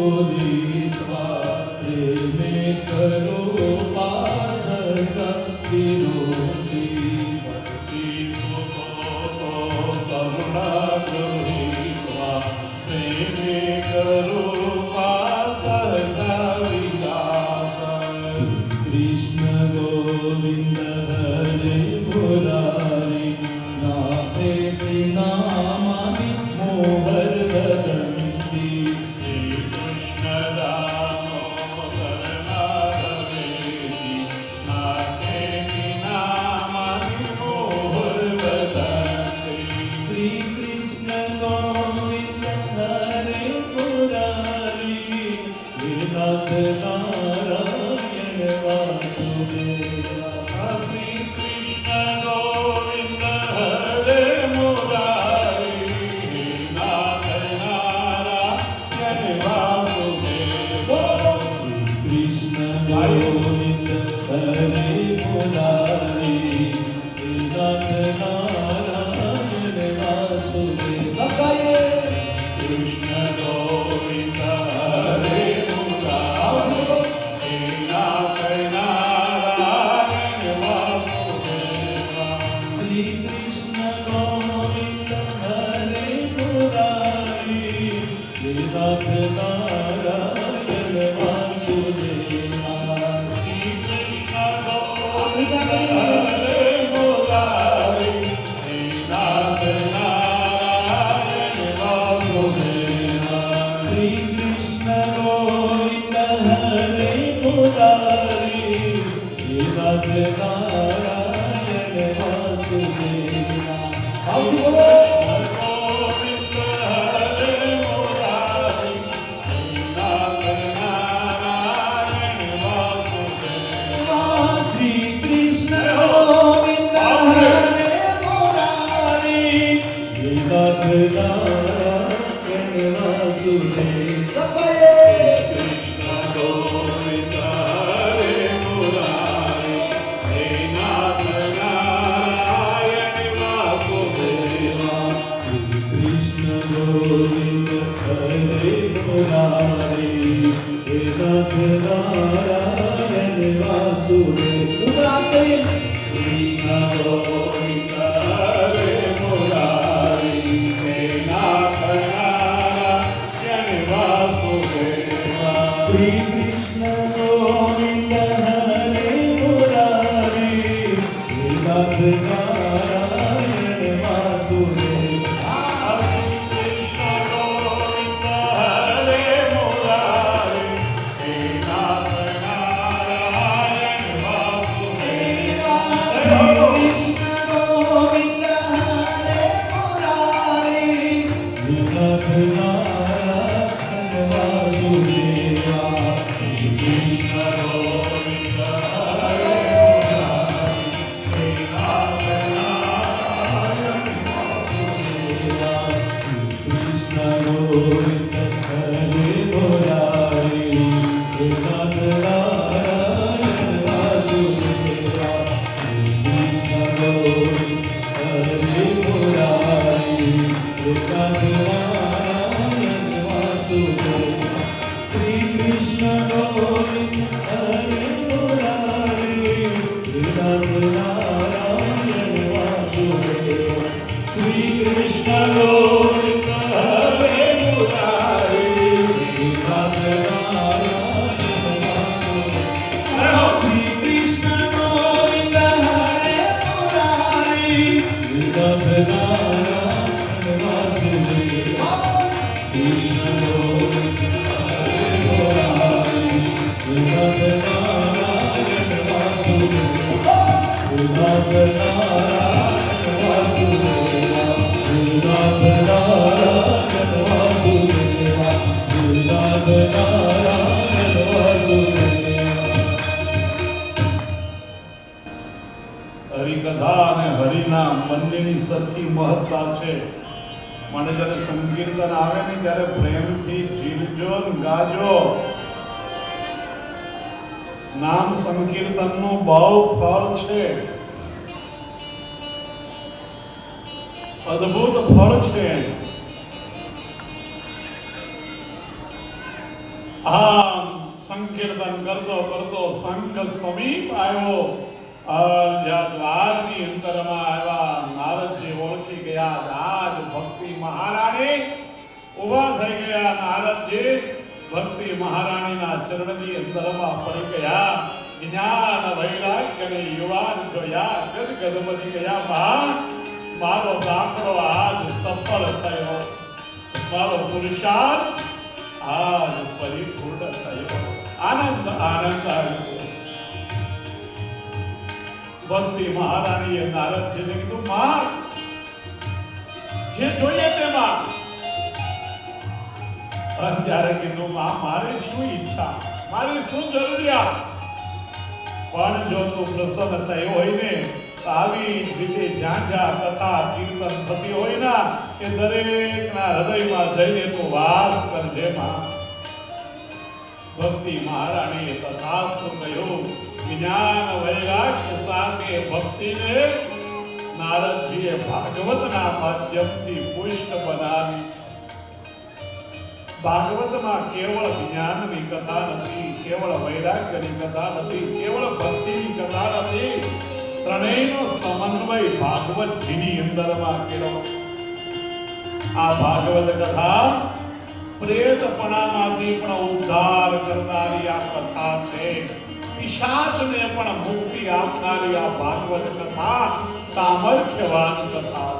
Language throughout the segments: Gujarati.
उदित्वा प्रेमे करो पास विरोधी भक्ति सुखो करुणा गृहीत्वा प्रेमे करो पास विलास कृष्ण गोविंद हरे मुरारी नामेति नामानि मोहर भजन्ति श्री कृष्ण दामोदर नारवेति नामेति नामानि मोहर भजन्ति श्री कृष्ण गोविंद हरे मुरारी नाथ नारायण वासुदेवा श्री कृष्ण गोविंद हरे मुरारी नाथ नारायण वासुदेवा श्री कृष्ण गोविंद हरे मुरारी नाथ नारायण वासुदेवा कृष्ण गोविंद हरे मुरारी नाथ नारायण वासुदेवा श्री कृष्ण गोविंद हरे मुरारी नाथ नारायण वासुदेवा श्री कृष्ण गोविंद हरे मुरारी नाथ नारायण वासुदेवा श्री कृष्ण गोविंद हरे मुरारी नाथ नारायण वासुदेवा गोविंद हरे मुरारी नाथ नारायण वासुदेवा श्री कृष्ण गोविंद हरे मुरारी नाथ नारायण वासुदेवा कृष्ण गोविंद हरे मुरारी नाथ नारायण वासुदेवा श्री कृष्ण गोविंद हरे मुरारी नाथ नारायण वासुदेवा कृष्ण गोविंद हरे मुरारी नाथ नारायण वासुदेवा श्री कृष्ण गोविंद हरे मुरारी नाथ नारायण वासुदेवा श्री कृष्ण गोविंद हरे मुरारी नाथ नारायण वासुदेवा कृष्ण गोविंद हरे मुरारी नाथ नारायण वासुदेवा कृष्ण गोविंद हरे मुरारी नाथ नारायण वासुदेवा कृष्ण गोविंद हरे मुरारी नाथ नारायण वासुदेवा कृष्ण गोविंद हरे मुरारी नाथ नारायण वासुदेवा श्री कृष्ण गोविंद हरे मुरारी नाथ नारायण वासुदेवा श्री कृष्ण गोविंद हरे मुरारी नाथ नारायण वासुदेवा श्री कृष्ण गोविंद हरे मुरारी नाथ नारायण वासुदेवा कृष्ण गोविंद हरे मुरारी नाथ नारायण वासुदेवा नाथ नारायण वासुदेवा नाथ नारायण वासुदेवा नाथ नारायण वासुदेवा હરિકથા અને હરિનામ બંનેની સરખી મહત્તા છે. માટે જ્યારે સંકીર્તન આવે ને ત્યારે પ્રેમથી જીલજો ને ગાજો. નામ સંકીર્તનનું બહુ ફળ છે, અદ્ભુત ફળ છે. આમ સંકીર્તન કરતો કરતો સંઘ સમીપ આવ્યો. જ્યાં દ્વારની અંદરમાં આવ્યા, નારદજી ઓળખી ગયા. આજ ભક્તિ મહારાણી ઉભા થઈ ગયા. નારદજી ભક્તિ મહારાણીના ચરણની અંદરમાં પડી ગયા. જ્ઞાન વૈરાગ્યને યુવાન જોયા, ગદગદ બની ગયા. મા, મારો દાખલો આજ સફળ થયો, મારો પુરુષાર્થ આજ પરિપૂર્ણ થયો. આનંદ આનંદ આવ્યો. ભક્તિ મહારાણીએ નારદજીને કીધું, માં જે જોઈએ તે માં. ત્યારે કીધું, માં મારી શું ઈચ્છા, મારી શું જરૂરિયાત, પણ જો તું પ્રસન્ન થયો હોય ને તો આવી રીતે જ્યાં જ્યાં કથા કીર્તન થતી હોય ને એ દરેકના હૃદયમાં જઈને તું વાસ કરજે માં. ભક્તિ મહારાણીએ તથાસ્તુ કહ્યું. જ્ઞાન વૈરાગ્ય સાથે ભક્તિને નારદજીએ ભાગવતના માધ્યમથી પુષ્ટ બનાવી. ભાગવતમાં કેવળ જ્ઞાનની કથા નથી, કેવળ વૈરાગ્યની કથા નથી, કેવળ ભક્તિની કથા નથી. ત્રણેયનો સમન્વય ભાગવતજીની અંદરમાં કર્યો. આ ભાગવત કથા પ્રેતપણામાંથી પણ ઉદ્ધાર કરનારી આ કથા છે. પિશાચને પણ મુક્તિ આપનારી આ ભાગવત કથા સામર્થ્યવાન કથા.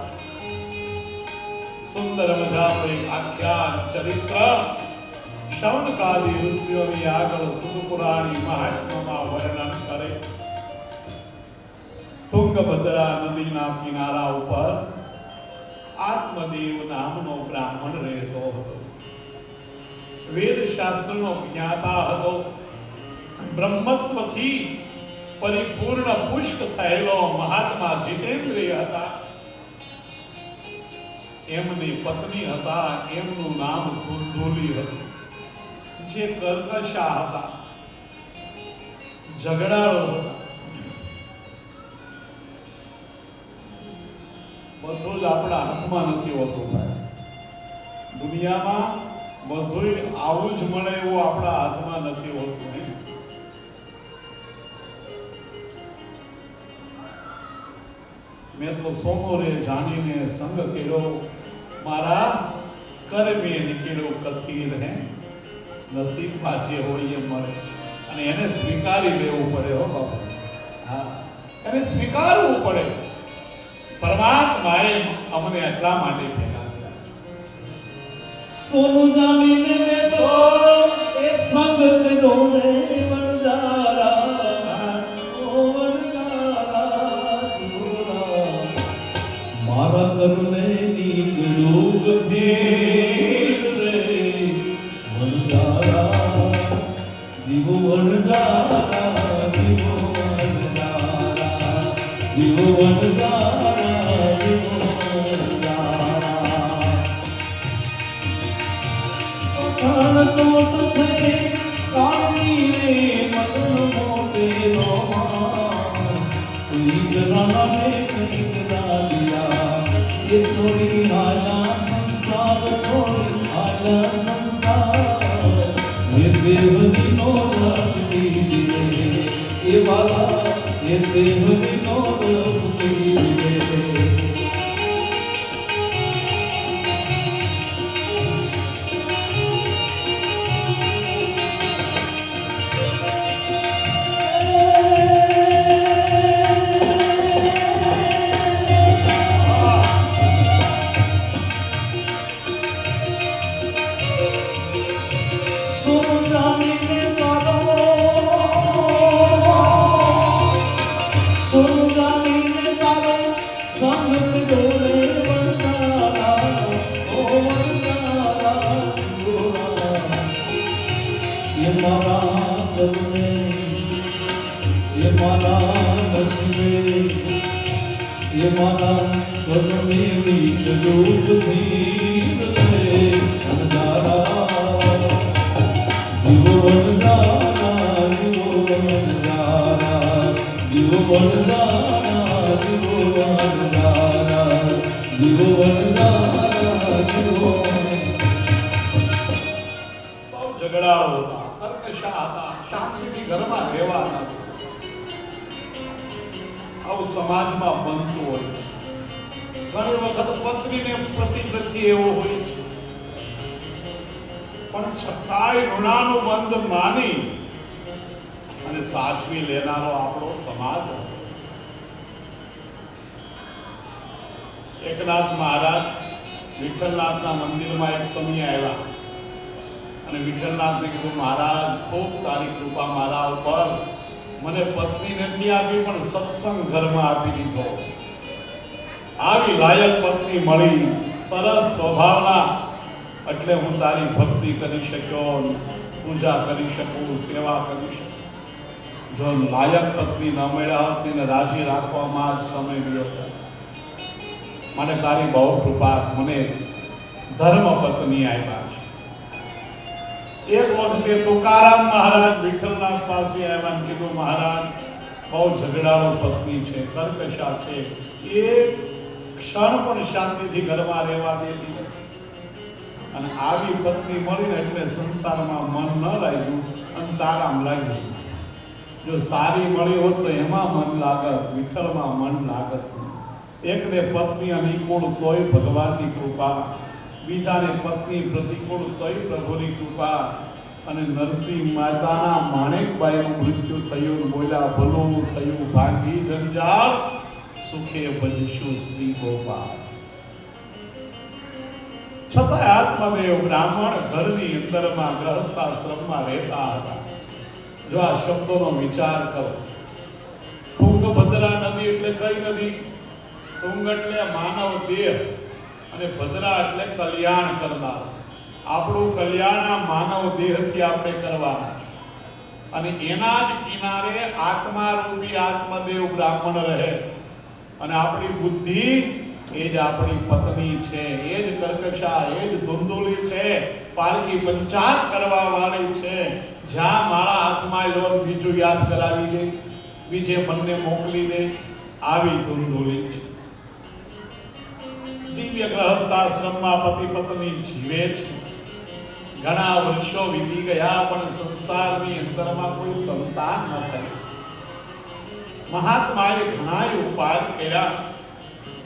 સુંદર મજાનું એક આખ્યાન ચરિત્ર શૌનકાદી ઋષિઓની આગળ સુદપુરાણી મહાત્મામાં વર્ણન કરે. તુંગભદ્રા નદીના કિનારા ઉપર આત્મદેવ નામનો બ્રાહ્મણ રહેતો હતો. વેદ શાસ્ત્રનો જ્ઞાતા હતો. બ્રહ્મત્વથી પરિપૂર્ણ પુષ્ટ થયેલો મહાત્મા જીતેન્દ્રિય હતા. એમની પત્ની હતા, એમનું નામ કુંડુલી હતું. જે કર્કશા હતા, ઝઘડારો હતા. બધું જ આપણા હાથમાં નથી હોતું ભાઈ. દુનિયામાં બધું આવું જ મળે એવું આપણા હાથમાં નથી હોતું. મેં તો સોમોરે જાણીને સંગ કર્યો, મારા કર્મે નીકળ્યો કથીર હે. નસીબમાં જે હોય એ મળે અને એને સ્વીકારી લેવું પડે. હો બાપા, હા, એને સ્વીકારવું પડે. પરમાત્માએ અમને એટલા માટે ભેગા કર્યા. સોનું જામીને મેં તો એ સંગ કર્યો રે વણજારા, ઓ વણજારા મારા કરને નીકળ્યું કથીર રે વણજારા, જીવો વણજારા, જીવો વણજારા, જીવો વણજારા. ચોટ છે કાળની રે મદન મોટે રોમા, ઈગરાના મે કઈક દાલિયા, એ છોડી આયા સંસાર, છોડી આયા સંસાર. એ દેવની નો રસ પીવે, એ વાલા એ દેવની નો રસ પીવે. ये माना कद मेरी रूप धीर रे वनजारा, जीवो वनजारा, जीवो वनजारा, जीवो वनजारा, जीवो वनजारा, जीवो वनजारा, जीवो. બહુ ઝઘડાઓ હતા, કર્કશા હતા, શાંતિથી ઘરમાં રહેવા નથી. આવું સમાજમાં બનતું હોય છે. ઘણી વખત પત્નીને પતિ પ્રત્યે એવો હોય છે, પણ છતાંય ઋણાનું બંધ માની અને સાચવી લેનારો આપણો સમાજ હતો. એકનાથ મહારાજ વિઠ્ઠલનાથના મંદિરમાં એક સમય આવ્યા અને વિઠ્ઠલનાથને કીધું, મહારાજ ખૂબ તારી કૃપા મારા ઉપર, મને પત્ની નથી આપી પણ સત્સંગ ઘરમાં આપી દીધો. આવી લાયક પત્ની મળી, સરસ સ્વભાવના, એટલે હું તારી ભક્તિ કરી શક્યો, પૂજા કરી શકું, સેવા કરી શકું. જો લાયક પત્ની ન મળ્યા હોત તેને રાજી રાખવામાં જ સમય ગયો. મને તારી બહુ કૃપા, મને ધર્મ પત્ની આપ્યા છે. એક વખતે તુકારામ મહારાજ વિઠ્ઠલનાથ પાસે આવ્યા અને કીધું, મહારાજ બહુ ઝઘડાળો પત્ની છે, કર્કશા છે, એક ક્ષણ પણ શાંતિથી ઘરમાં રહેવા દેતી નથી. અને આવી પત્ની મળીને એટલે સંસારમાં મન ન લાગ્યું, અંતારામ લાગ્યું. જો સારી મળી હોત તો એમાં મન લાગત, વિઠ્ઠલમાં મન લાગત. એકને પત્ની અનુકૂળ તોય ભગવાનની કૃપા, બીજાને પત્ની પ્રતિકૂળ તોય પ્રભુની કૃપા. અને નરસિંહ માતાના માણેકબાઈનું મૃત્યુ થયું, બોલ્યા ભલું થયું ભાગી જંજાળ, સુખે ભજશું શ્રી ગોપાલ. છતાં આત્મદેવ બ્રાહ્મણ ઘરની અંદરમાં ગ્રહસ્થાશ્રમમાં રહેતા હતા. જો આ શબ્દોનો વિચાર કરો. તુંગભદ્રા નદી એટલે કઈ નદી? તુંગ એટલે માનવ દેહ અને ભદ્રા એટલે કલ્યાણ કરનાર. આપણું કલ્યાણ આ માનવ દેહથી આપણે કરવાના છે. અને એના જ કિનારે આત્મા રૂપી આત્મદેવ બ્રાહ્મણ રહે. અને આપણી બુદ્ધિ એ જ આપણી પત્ની છે, એ જ કર્કશા, એ જ ધુંધુલી છે, પારકી પંચાત કરવા વાળી છે. જ્યાં મારા હાથમાં લોન બીજું યાદ કરાવી દે, બીજે મનને મોકલી દે, આવી ધુંધુલી છે. દિવ્ય ગ્રહસ્થાશ્રમમાં પતિ પત્ની જીવે છે. ઘણા વર્ષો વીતી ગયા પણ સંસારની અંદરમાં કોઈ સંતાન ન થયું. મહાત્માએ ઘણા ઉપાય કર્યા,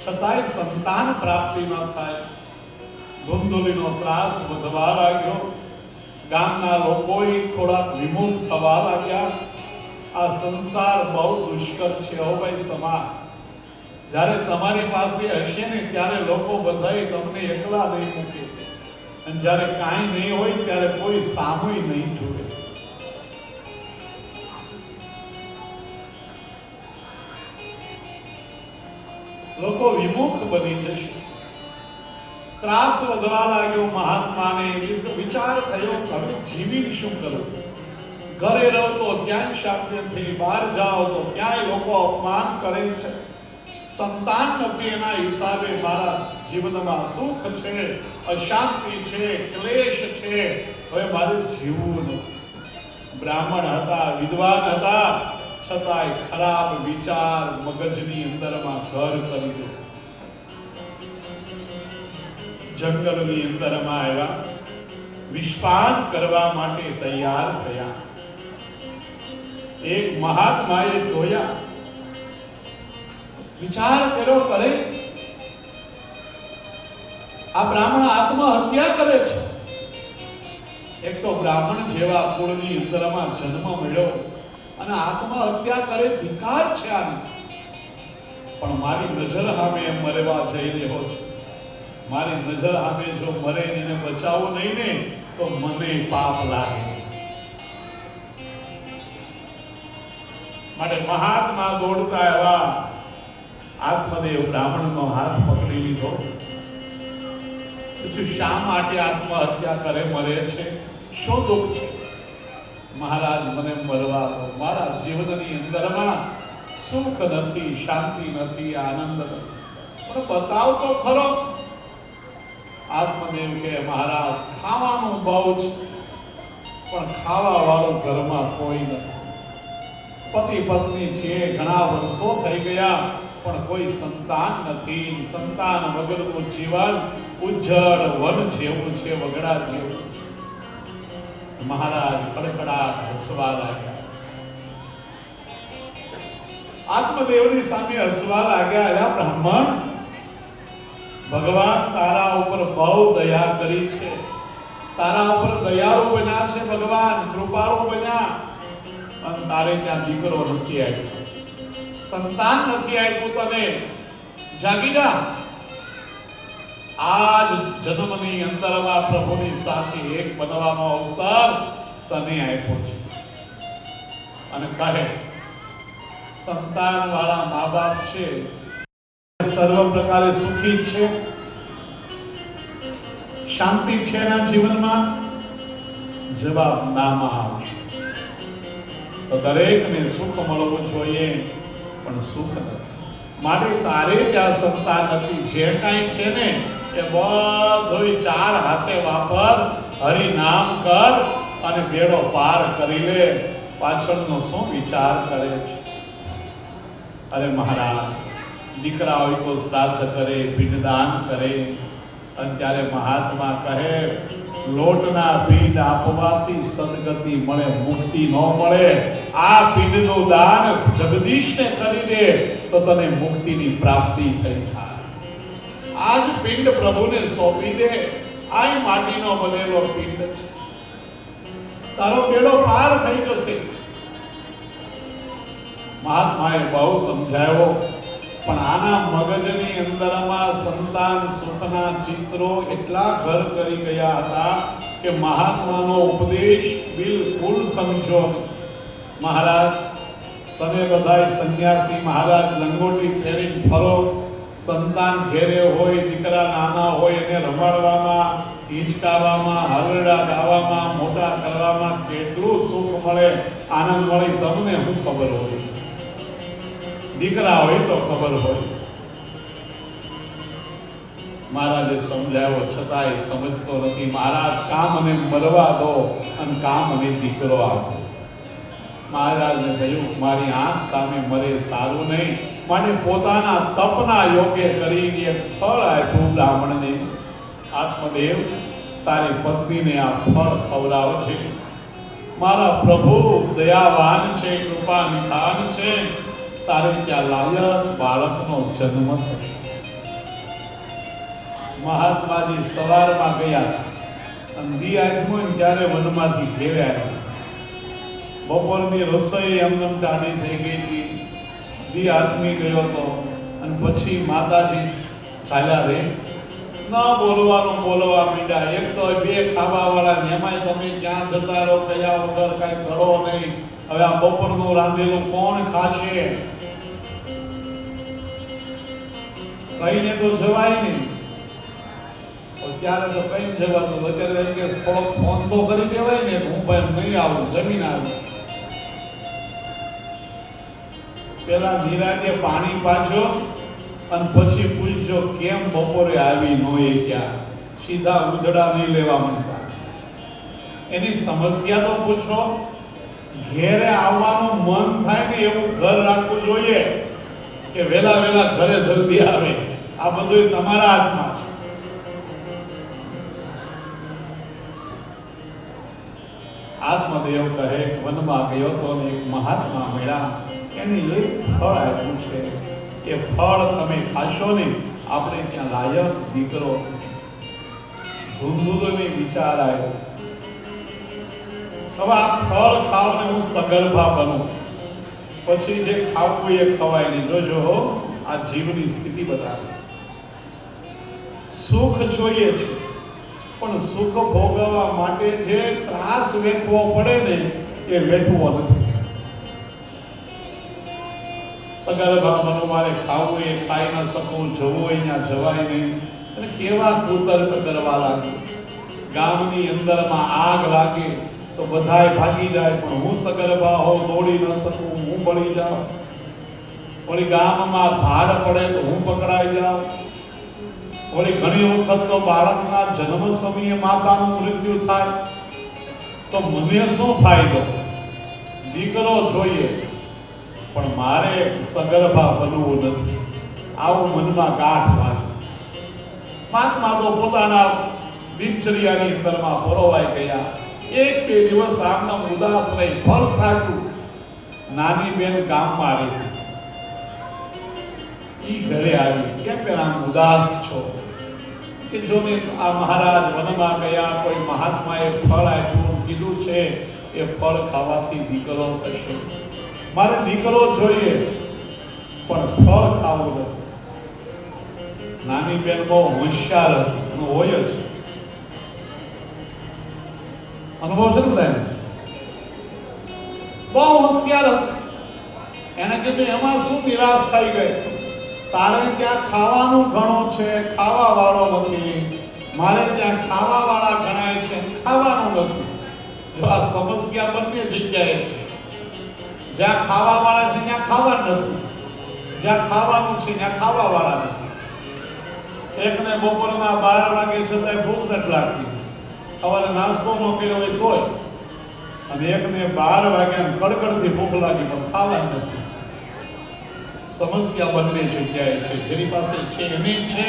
છતાંય સંતાન પ્રાપ્તિ ન થાય. ધુંધુલીનો ત્રાસ વધવા લાગ્યો. ગામના લોકોએ થોડાક વિમુખ થવા લાગ્યા. આ સંસાર બહુ દુષ્કર છે. હો ભાઈ સમાજ, જ્યારે તમારી પાસે હશે ને ત્યારે લોકો બધાએ તમને એકલા નહીં મૂકે, અને જ્યારે કાંઈ નહીં હોય ત્યારે કોઈ સામુય નહીં જોડે. લોકો વિમુખ બની જશે. ત્રાસ વધવા લાગ્યો. મહાત્માને વિચાર થયો કે હવે જીવી શું કરું? ઘરે રહો તો ત્યાં શાંતિથી, બહાર જાઓ તો ત્યાંય લોકો અપમાન કરે છે. સંતાન નથી એના હિસાબે મારા જીવનમાં દુઃખ છે, અશાંતિ છે, ક્લેશ છે. હવે મારે જીવવું નથી. બ્રાહ્મણ હતા, વિદ્વાન હતા, છતાંય ખરાબ વિચાર મગજની અંદરમાં ઘર કરી દે. જંગલની અંદરમાં આવ્યા, વિષપાન કરવા માટે તૈયાર થયા. એક મહાત્માએ જોયા, વિચાર કર્યો, કરે આ બ્રાહ્મણ આત્મહત્યા કરે છે. એક તો બ્રાહ્મણ જેવા કુળની અંદરમાં જન્મ મળ્યો અને આત્મહત્યા કરે, ધિક્કાર છે આને. પણ મારી નજર સામે મરવા જઈ રહ્યો છે. મારી નજર સામે જો મરે એને બચાવવું નહીં ને તો મને પાપ લાગે. માટે મહાત્મા દોડતા એવા આત્મદેવ બ્રાહ્મણનો હાથ પકડી લીધો. પછી શા માટે આત્મહત્યા કરે, મરે છે? શું દુઃખ છે? મહારાજ મને મરવા દો. મારા જીવનની અંદરમાં સુખ નથી, શાંતિ નથી, આનંદ નથી, પણ બતાવ તો ખરો. આત્મદેવ કે મહારાજ ખાવાનું બહુ છે પણ ખાવા વાળો ઘરમાં કોઈ નથી. પતિ પત્ની છે, ઘણા વર્ષો થઈ ગયા પણ કોઈ સંતાન નથી. સંતાન વગરનું જીવન ઉજ્જડ વન જેવું છે, વગડા જેવું છે. મહારાજ ખડખડાટ હસવા લાગ્યા. આત્મદેવની સામે હસવા લાગ્યા. અલ્યા બ્રાહ્મણ, ભગવાન તારા ઉપર બહુ દયા કરી છે, તારા ઉપર દયાળુ બન્યા છે ભગવાન, કૃપાળુ બન્યા, અને તારે ત્યાં દીકરો નથી આવ્યો, સંતાન નથી આપ્યું તને. જાગી જા. આજ જન્મની અંદરમાં પ્રભુની સાથે એક બનવાનો અવસર તને આપ્યો છે. અને કહે, સંતાન વાળા મા બાપ છે સર્વ પ્રકારે સુખી છે, શાંતિ છે એના જીવનમાં? જવાબ નામાં આવે. તો દરેકને સુખ મળવું જોઈએ, પણ સુખ નથી. માટે તારે ત્યાં સંતાન નથી. જે કાંઈ છે ને એ બધું ચાર હાથે વાપર, હરિ નામ કર અને બેડો પાર કરી લે. પાછળનો શું વિચાર કરે છે? અરે મહારાજ, દીકરા હોય તો શ્રાદ્ધ કરે, પિંડદાન કરે, અને ત્યારે મહાત્મા કહે, લોટના પિંડ આપવાથી સદગતિ મળે, મુક્તિ ન મળે. આ પિંડનું દાન જગદીશને કરી દે તો તને મુક્તિની પ્રાપ્તિ થઈ થાય. આજ પિંડ પ્રભુને સોંપી દે. આ માટીનો બનેલો પિંડ છે, તારો બેડો પાર થઈ જશે. મહાત્માએ બહુ સમજાવ્યો, પણ આના મગજની અંદરમાં સંતાન સુખના ચિત્રો એટલા ઘર કરી ગયા હતા કે મહાત્માનો ઉપદેશ બિલકુલ સમજો. મહારાજ, તમે બધા સંન્યાસી મહારાજ લંગોટી પહેરીને ફરો, સંતાન ઘેરે હોય, દીકરા નાના હોય, એને રમાડવામાં, હિંચકાવામાં, હરડા ગાવામાં, મોટા કરવામાં કેટલું સુખ મળે, આનંદ મળે, તમને શું ખબર હોય? દીકરા હોય તો ખબર હોય. મહારાજે સમજાવ્યો છતાંય સમજતો નથી. મહારાજ, કામ અને મરવા દો અને કામ અને દીકરો આપો. મહારાજને થયું, મારી આંખ સામે મરે સારું નહીં, માટે પોતાના તપના યોગ્ય કરીને એક ફળ આપ્યું બ્રાહ્મણને. આત્મદેવ, તારી પત્નીને આ ફળ ખવડાવજે. મારા પ્રભુ દયાવાન છે, કૃપા નિધાન છે, તારે ત્યાં લાયક બાળકનો જન્મ થયો. મહાત્માજી સવારમાં ગયા અને દી આઠમો ત્યારે વનમાંથી ઘેરે આવ્યા. બપોરની રસોઈ એમને ટાઢી થઈ ગઈ હતી. દી આઠમી ગયો હતો અને પછી માતાજી ચાલ્યા રે ન બોલવા માંડ્યા. એક તો બે ખાવા વાળા, એમાંય તમે ક્યાં જતા રહો, કયા વગર કાંઈ કરો નહીં. હવે આ બપોરનું રાંધેલું કોણ ખાશે? કહીને તો જવાય નહીં. ત્યારે તો કઈ જવાતું, અત્યારે એમ કે થોડોક ફોન તો કરી દેવાય ને, હું ભાઈ નહીં આવું, જમીન આવું. પેલા નિરાતે પાણી પાછો અને પછી પૂછજો કેમ બપોરે આવી નોય ક્યાં. સીધા ઉધડા નહીં લેવા માંગતા. એની સમસ્યા તો પૂછો. ઘેરે આવવાનું મન થાય ને એવું ઘર રાખવું જોઈએ કે વેલા વેલા ઘરે જલ્દી આવે. આ બધું તમારા હાથમાં છે. આત્મદેવ કહે, વનમાં ગયો તો એક મહાત્મા મળ્યા, એને એક ફળ આપ્યું છે, એ ફળ તમે ખાશો ને, આપણે ત્યાં લાયક દીકરો. ધૂંધુને વિચાર આવ્યો, હવે આ ફળ ખાવ ને હું સગર્ભા બનું, પછી જે ખાવું એ ખવાય નહીં. જોજો આ જીવની સ્થિતિ બતાવે. સુખ જોઈએ છે, પણ સુખ ભોગવવા માટે જે ત્રાસ વેઠવો પડે ને એ વેઠવો નથી. સગર્ભા બનવું, મારે ખાવું એ ખાઈ ન શકું, જવું અહીંયા જવાય નહીં. અને કેવા કુતર્ક કરવા લાગે. ગામની અંદરમાં આગ લાગે તો બધાય ભાગી જાય, પણ હું સગર્ભા હોઉં, દોડી ન શકું, હું બળી જાઉં. વળી ગામમાં ભાડ પડે તો હું પકડાઈ જાઉં. વળી ઘણી વખત તો બાળકના જન્મ સમયે માતાનું મૃત્યુ થાય તો મને શું ફાયદો? દીકરો જોઈએ પણ મારે સગર્ભા બનવું નથી. આવું મનમાં ગાંઠ વાગે. મહાત્મા તો પોતાના દિનચર્યાની અંદરમાં પરોવાઈ ગયા. એક બે દિવસ આમના ઉદાસ રહી ફળ સાચું નાની બેન ગામમાં આવી. ઈ ઘરે આવી. કેમ બેન આમ ઉદાસ છો? કે જો ને આ મહારાજ વનમાં ગયા, કોઈ મહાત્માએ ફળ આપ્યું, કીધું છે એ ફળ ખાવાથી દીકરો થશે. મારે દીકરો જોઈએ પણ ફળ ખાવું નથી. નાની બેન બહુ હોશિયાર હતી અને હોય જ. અનુભવ છે ને તેને? બહુ હોશિયાર હતી. એને કીધું એમાં શું નિરાશ થઈ ગઈ? તારે ત્યાં ખાવાનું ઘણું છે, ખાવા વાળો નથી. મારે ત્યાં ખાવા વાળા ગણાય છે, ખાવાનું નથી. જો આ સમસ્યા બંને જગ્યાએ છે. જ્યાં ખાવા વાળા છે ત્યાં ખાવા નથી, જ્યાં ખાવાનું છે ત્યાં ખાવા વાળા નથી. એકને બપોરના 12 વાગે છતાંય ભૂખ નથી લાગતી, સવારે નાસ્તો ન કર્યો હોય તોય, અને એકને 12 વાગ્યા કડકડથી ભૂખ લાગી પણ ખાવા નથી. સમસ્યા બંને જગ્યાએ છે. જેની પાસે છે એને છે,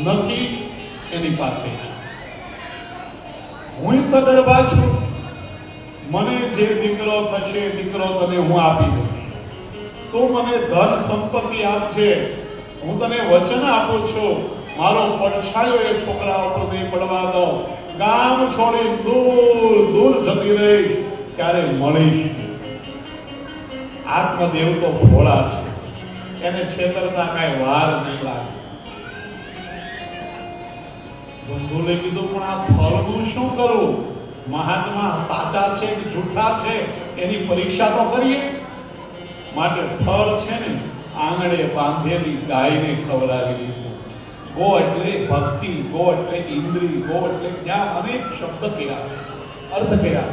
નથી એની પાસે છે. હું સગર્ભા છું, મને જે દીકરો થશે દીકરો તને હું આપી દઉં. તું મને ધન સંપત્તિ આપજે, હું તને વચન આપું છું. મારો પડછાયો એ છોકરા ઉપર નહીં પડવા દઉં. ગામ છોડી દૂર દૂર જતી રહી ત્યારે મળી. આત્મદેવ તો ભોળા છે, એને છેતરતા કાંઈ વાર નહીં લાગે. ધુંધુલે કીધું પણ આ ફળનું શું કરું? મહાત્મા સાચા છે કે જૂઠા છે એની પરીક્ષા તો કરીએ. માટે ફળ છે ને આંગણે બાંધેલી ગાયને ખવડાવી દીધું. ગો એટલે ભક્તિ, ગો એટલે ઇન્દ્રિય, ગો એટલે ત્યાં અનેક શબ્દ કર્યા, અર્થ કર્યા.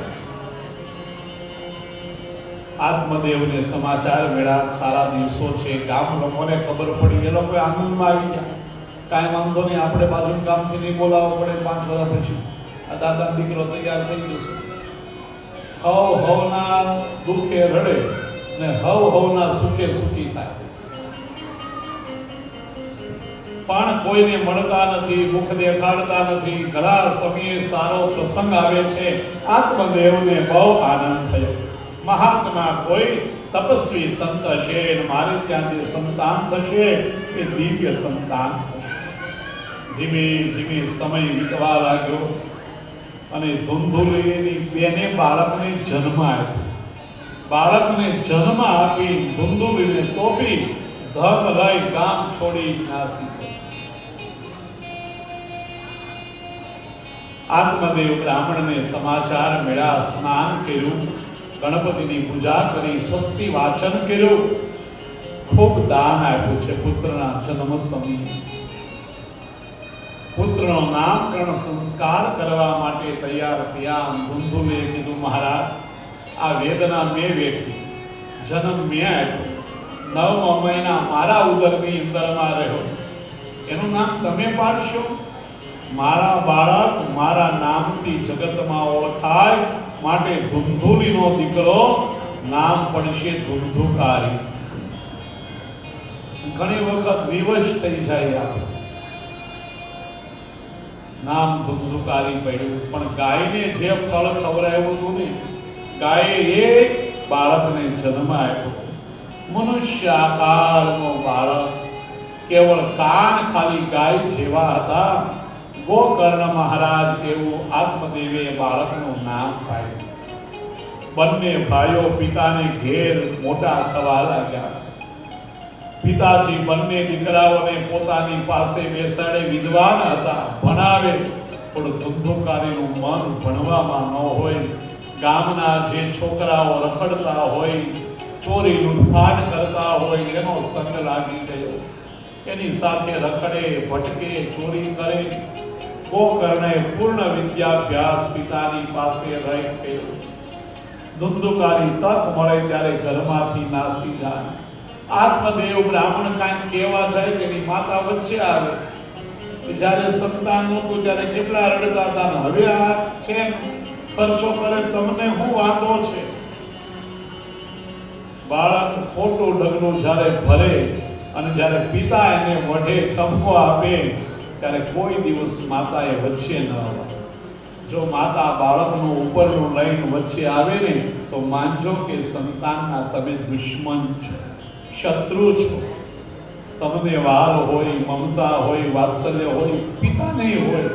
આત્મદેવને સમાચાર મળ્યા, સારા દિવસો છે. ગામ લોકોને ખબર પડી, એ લોકો આનંદમાં આવી ગયા. કાંઈ વાંધો નહીં, આપણે બાજુ ગામથી નહીં બોલાવવો પડે. 5 વર્ષ પછી આ દાદા દીકરો તૈયાર થઈ જશે. હવ હવના દુઃખે રડે ને હવ હવના સુખે સુખી થાય. પણ કોઈને મળતા નથી, મુખ દેખાડતા નથી. ઘણા સમયે સારો પ્રસંગ આવે છે. આત્મદેવને બહુ આનંદ થયો. મહાત્મા કોઈ તપસ્વી સંત હશે, મારે ત્યાં જે સંતાન થશે એ દિવ્ય સંતાન. ધીમે ધીમે સમય વીતવા લાગ્યો અને ધુંધુલીની બેને બાળકને જન્મ આપ્યો. બાળકને જન્મ આપી ધુંધુલીને સોંપી ધન લઈ ગામ છોડી નાસી ગઈ. આત્મદેવ બ્રાહ્મણને સમાચાર મળ્યા. સ્નાન કર્યું, ગણપતિની પૂજા કરી, સ્વસ્તિ વાચન કર્યું, ખૂબ દાન આપ્યું છે. પુત્રના જન્મ સમયે પુત્રનો નામકરણ સંસ્કાર કરવા માટે તૈયાર થયા. ધુંધુલે કીધું મહારાજ આ વેદના મેં વેઠી, જન્મ મેં આપ્યો, 9મા મહિના મારા ઉદરની અંદરમાં રહ્યો, એનું નામ તમે પાડશો? મારા બાળક મારા નામથી જગતમાં ઓળખાય માટે ધુંધુલીનો દીકરો નામ પડશે ધુંધુકારી. ઘણી વખત વિવશ થઈ જાય આપણે. નામ ધુંધુકારી પડ્યું, પણ ગાયને જે ફળ ખવડાવ્યું હતું ને, ગાયે એક બાળકને જન્મ આપ્યો. મનુષ્ય આકારનો બાળક, કેવળ કાન ખાલી ગાય જેવા હતા. ગોકર્ણ મહારાજ એવું આત્મદેવે બાળકનું નામ પાડ્યું. બંને ભાઈઓ પિતાને ઘેર મોટા થવા લાગ્યા. પિતાજી બંને દીકરાઓને પોતાની પાસે બેસાડે, વિદ્વાન હતા, ભણાવે. પણ ધુંધુકારીનું મન ભણવામાં ન હોય. ગામના જે છોકરાઓ રખડતા હોય, ચોરી લૂંટફાટ કરતા હોય, એનો સંગ લાગી ગયો. એની સાથે રખડે, ભટકે, ચોરી કરે. ગોકર્ણે પૂર્ણ વિદ્યાભ્યાસ પિતાની પાસે રહી ગયો. ધુંધુકારી તક મળે ત્યારે ઘરમાંથી નાસી જાય. આત્મદેવ બ્રાહ્મણ કાંઈ કહેવા જાય કે એની માતા વચ્ચે આવે. જ્યારે સંતાન નહોતું ત્યારે કેટલા રડતા હતા, ને હવે આ છે ખર્ચો કરે, તમને શું વાંધો છે? બાળક ખોટું ડગલું જ્યારે ભરે અને જ્યારે પિતા એને વઢે ઠપકો આપે ત્યારે કોઈ દિવસ માતાએ વચ્ચે ન આવવા. જો માતા બાળકનું ઉપરનું લઈને વચ્ચે આવે ને તો માનજો કે સંતાનના તમે દુશ્મન છો, શત્રુ છો. તમને વાલ હોય, મમતા હોય, વાત્સલ્ય હોય, પિતા નહીં હોય,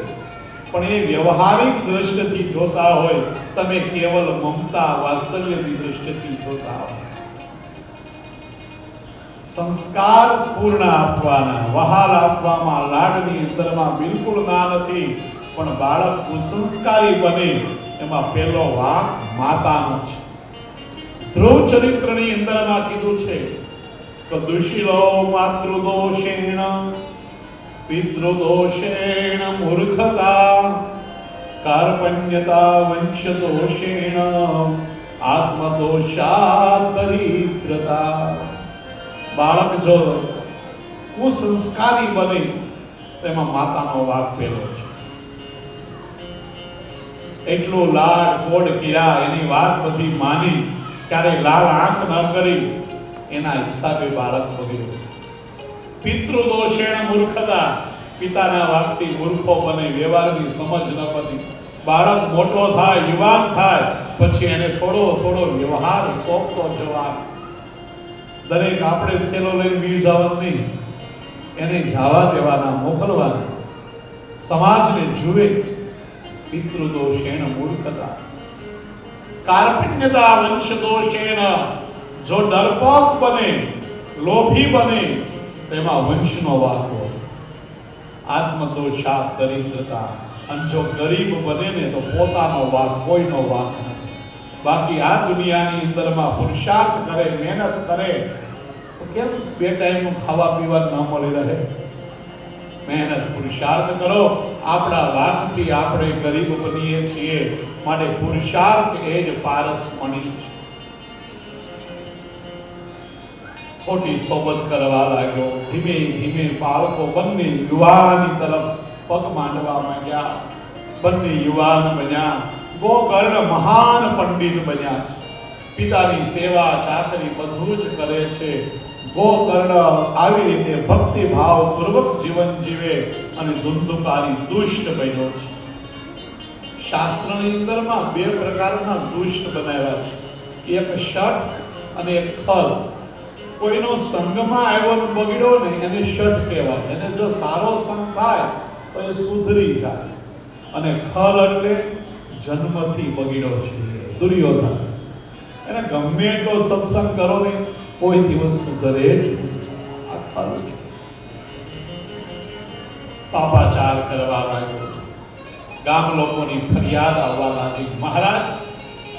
પણ એ વ્યવહારિક દ્રષ્ટિથી જોતા હોય, તમે કેવલ મમતા વાત્સલ્યની દ્રષ્ટિથી જોતા હોય. સંસ્કાર પૂર્ણ આપવાના, વહાલ આપવામાં, લાડની અંદરમાં બિલકુલ ના નથી, પણ બાળક કુસંસ્કારી બને એમાં પહેલો વાંક માતાનો છે. ધ્રુવ ચરિત્રની અંદરમાં કીધું છે કે દુષિલો માતૃદોષેણ પિતૃદોષેણ મૂર્ખતા કાર્પણ્યતા વંશદોષેણ આત્મદોષાત દરિદ્રતા. બાળક જો કુસંસ્કારી બને તેમાં માતાનો વાંક પહેલો છે. એટલું લાડ કોડ કર્યા, એની વાત બધી માની, ક્યારે લાલ આંખ ન કરી, એના હિસાબે બાળક બગડ્યું. પિતૃદોષેણ મૂર્ખતા, પિતાના વાગથી મૂર્ખો બને, વ્યવહારની સમજ ન પડી. બાળક મોટો થાય, યુવાન થાય, પછી એને થોડો થોડો વ્યવહાર સોંપતો જવાનો. દરેક આપણે સેલો લઈને વીર જવાનું નહીં, એને જવા દેવાના, મોકલવાના. સમાજને જુએ. પિતૃદોષેણ મૂર્ખતા કાર્પણ્યતા વંશદોષેણ. જો ડરપોક બને, લોભી બને, તેમાં વંશનો વાંક હોય. આત્મદોષાત દરિદ્રતા. અને જો ગરીબ બને ને તો પોતાનો વાંક, કોઈનો વાંક નથી. બાકી આ દુનિયાની અંદરમાં પુરુષાર્થ કરે, મહેનત કરે તો કેમ બે ટાઈમનું ખાવા પીવા ન મળી રહે? મહેનત પુરુષાર્થ કરો. આપણા વાંકથી આપણે ગરીબ બનીએ છીએ, માટે પુરુષાર્થ એ જ પારસમણી છે. ખોટી સોબત કરવા લાગ્યો. ધીમે ધીમે બાળકો બંને યુવાની તરફ પગ માંડવા માંડ્યા. બંને યુવાન બન્યા. ગોકર્ણ મહાન પંડિત બન્યા છે. પિતાની સેવા ચાકરી બધું જ કરે છે. ગોકર્ણ આવી રીતે ભક્તિભાવ પૂર્વક જીવન જીવે અને ધુંધુકારી દુષ્ટ બન્યો છે. શાસ્ત્રની અંદરમાં બે પ્રકારના દુષ્ટ બનાવ્યા છે, એક શઠ અને એક ખલ. કોઈનો સંગમાં આવ્યો ને બગડ્યો ને એને શઠ કહેવાય. એને જો સારો સંગ થાય તો એ સુધરી જાય. અને ખલ એટલે જન્મથી બગડ્યો છે, દુર્યોધન. એને ગમે એટલો સત્સંગ કરો ને કોઈ દિવસ સુધરે જ આ ખલ છે. પાપાચાર કરવા લાગ્યો. ગામ લોકોની ફરિયાદ આવવા લાગી, મહારાજ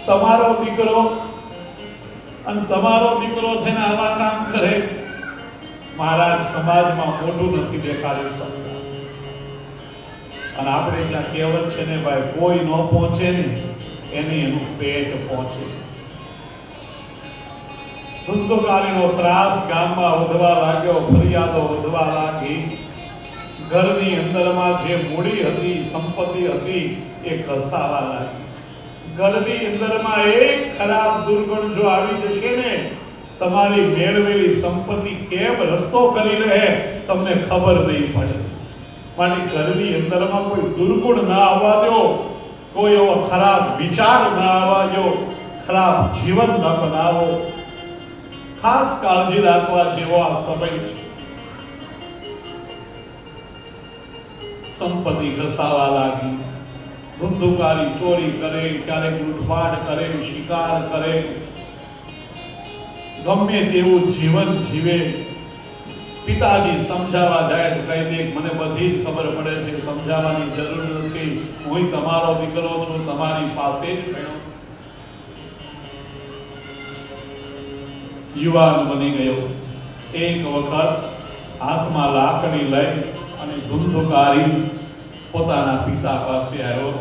તમારો દીકરો અને તમારો દીકરો થઈને આવા કામ કરે. મહારાજ સમાજમાં મોઢું નથી દેખાડી શકતા. અને આપણે ત્યાં કહેવત છે ને ભાઈ, કોઈ ન પહોંચે ને એને એનું પેટ પહોંચે. ધુંધુકારીનો ત્રાસ ગામમાં વધવા લાગ્યો, ફરિયાદો વધવા લાગી. ઘરની અંદરમાં જે મૂડી હતી, સંપત્તિ હતી, એ ઘસાવા લાગી. ઘરની અંદરમાં એક ખરાબ દુર્ગણ જો આવી જશે ને, તમારી મેળવેલી સંપત્તિ કેમ રસ્તો કરી રહે તમને ખબર નહીં પડે. માટે ઘરની અંદરમાં કોઈ દુર્ગુણ ના આવવા દો, કોઈ એવો ખરાબ વિચાર ના આવવા દો, ખરાબ જીવન ન બનાવો. ખાસ કાળજી રાખવા જેવો આ સમય છે. સંપત્તિ ઘસાવા લાગી. ધુંધુકારી, ચોરી કરે, ક્યારેક લૂંટફાટ કરે, શિકાર કરે, ગમે તેવું જીવન જીવે. પિતાજી સમજાવવા જાય તો કહી દે, મને બધી જ ખબર પડે છે, સમજાવવાની જરૂર નથી, હું તમારો દીકરો છું, તમારી પાસે જ ભણ્યો. યુવાન બની ગયો. એક વખત હાથમાં લાકડી લઈ અને ધુંધુકારી પોતાના પિતા પાસે આવ્યો.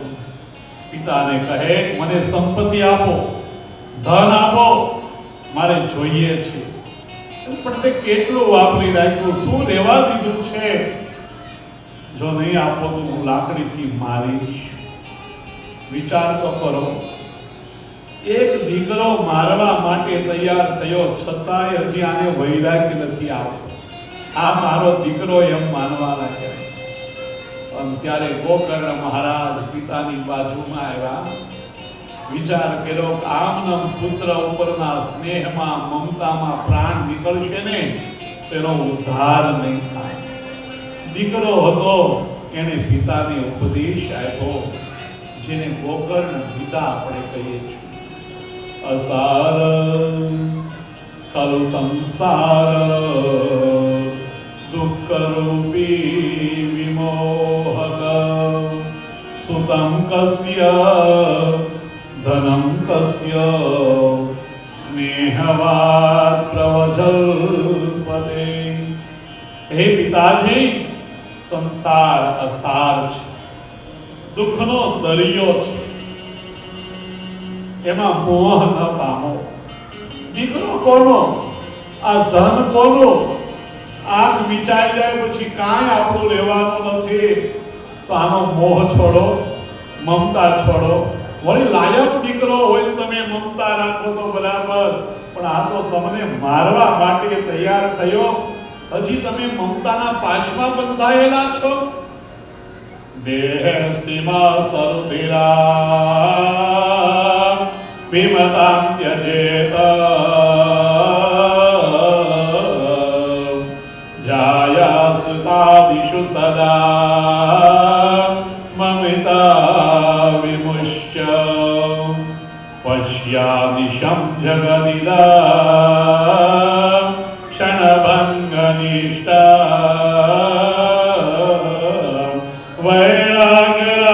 પિતાને કહે, મને સંપત્તિ આપો, ધન આપો, મારે જોઈએ છે. પણ તે કેટલું વાપરી રાખ્યું, શું લેવા દીધું છે? જો નહીં આપો તો હું લાકડીથી મારીશ. વિચાર તો કરો. એક દીકરો મારવા માટે તૈયાર થયો, છતાંય હજી આને વૈરાગ્ય નથી આવતો. આ મારો દીકરો એમ માનવા લાગ્યા. અને ત્યારે ગોકર્ણ મહારાજ પિતાની બાજુમાં આવ્યા. વિચાર કર્યો કે આમના પુત્ર ઉપરના સ્નેહમાં મમતામાં પ્રાણ નીકળશે ને તેનો ઉદ્ધાર નહીં થાય. દીકરો હતો એને પિતાને ઉપદેશ આપ્યો, જેને ગોકર્ણ ગીતા આપણે કહીએ છીએ. અસાર ખલુ સંસાર દુઃખ રૂપી વિમોહક સુતમ કસ્ય ધનમ કસ્ય સ્નેહવાદ પ્રવજલ્પતે. હે પિતાજી, સંસાર અસાર છે, દુઃખનો દરિયો છે, એમાં મોહ ન પામો. દીકરો કોનો, આ ધન કોનો? આંખ વિચારી જાય પછી કાંઈ આપણું રહેવાનું નથી. તો આનો મોહ છોડો, મમતા છોડો. વળી લાયક દીકરો હોય તમે મમતા રાખો તો બરાબર, પણ આ તો તમને મારવા માટે તૈયાર થયો. હજી તમે મમતાના પાશમાં બંધાયેલા છો. દેહ સ્થિમા સરુતિરા વિમતાં ત્યજેત જાયાસુતાદિષુ સદા મમિતા વિમુષ્ય પશ્યાદિશં જગદિદા ક્ષણભંગનિષ્ઠા વૈરાગ્યરાગરસિકા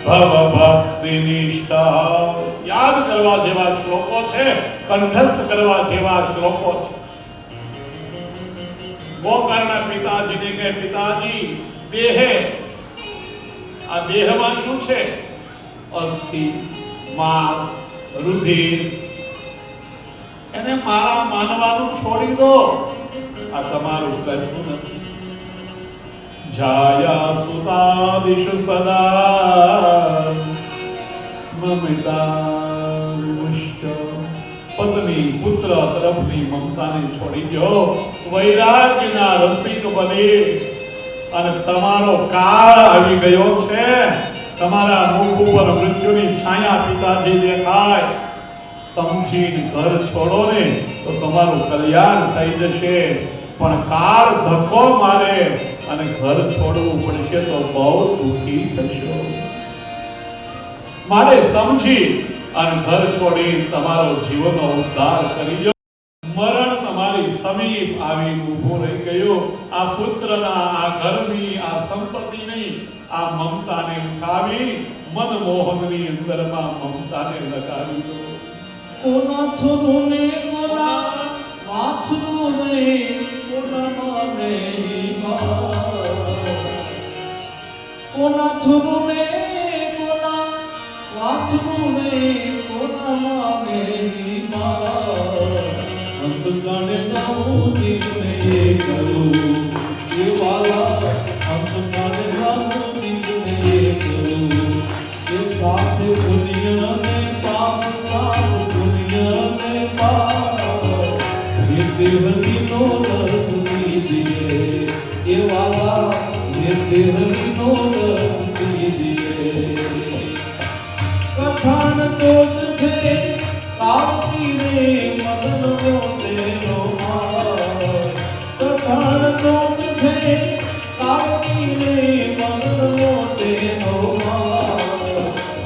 ભવભક્તિનિષ્ઠા. યાદ કરવા જેવા શ્લોકો છે, કંઠસ્થ કરવા જેવા શ્લોકો છે. ગોકર્ણ પિતાજીને કહે, પિતાજી, દેહે, આ દેહમાં શું છે? અસ્થિ, માંસ, રુધિર. એને મારા માનવાનું છોડી દો. આ તમારું કશું નથી. જાયા સુતાદિષુ સદા મમિતા વિમુષ્ય. પત્ની પુત્ર તરફની મમતાને છોડી દો, વૈરાગ્યના રસિક બની. અને તમારો કાળ આવી ગયો છે. તમારા મુખ ઉપર મૃત્યુની છાયા પિતાજી દેખાય. સમજીને ઘર છોડો ને તો તમારું કલ્યાણ થઈ જશે. પણ કાળ ધક્કો મારે અને ઘર છોડવું પડશે તો બહુ દુઃખી થશો. મારે સમજી અને ઘર છોડી તમારો જીવનનો ઉદ્ધાર કરી દો. મરણ તમારી સમીપ આવી ઊભું રહી ગયું. આ પુત્રના, આ ઘરની, આ સંપત્તિની, આ મમતાને ઉઠાવી મનમોહનની અંદરમાં મમતાને લગાવી દો. કોના છોરું ને કોના વાછરું ને કોના માને કોના છોરું ને કોના વાછરું ને કોના માને અંતકાળે જાઉં જીવને કરું એ વાલા. અંતકાળે જાઉં જીવને કરું એ સાથે પુણ્યને પાપ સાથ પુણ્યને પાપ. એ દેહરીનો રસ પીધીએ એ વાલા, એ દેહરીનો રસ પીધીએ. કઠણ ચોટ છે કાપી રે મદન મોટેનો માર. કઠણ ચોટ છે કાપી રે મદન મોટેનો માર.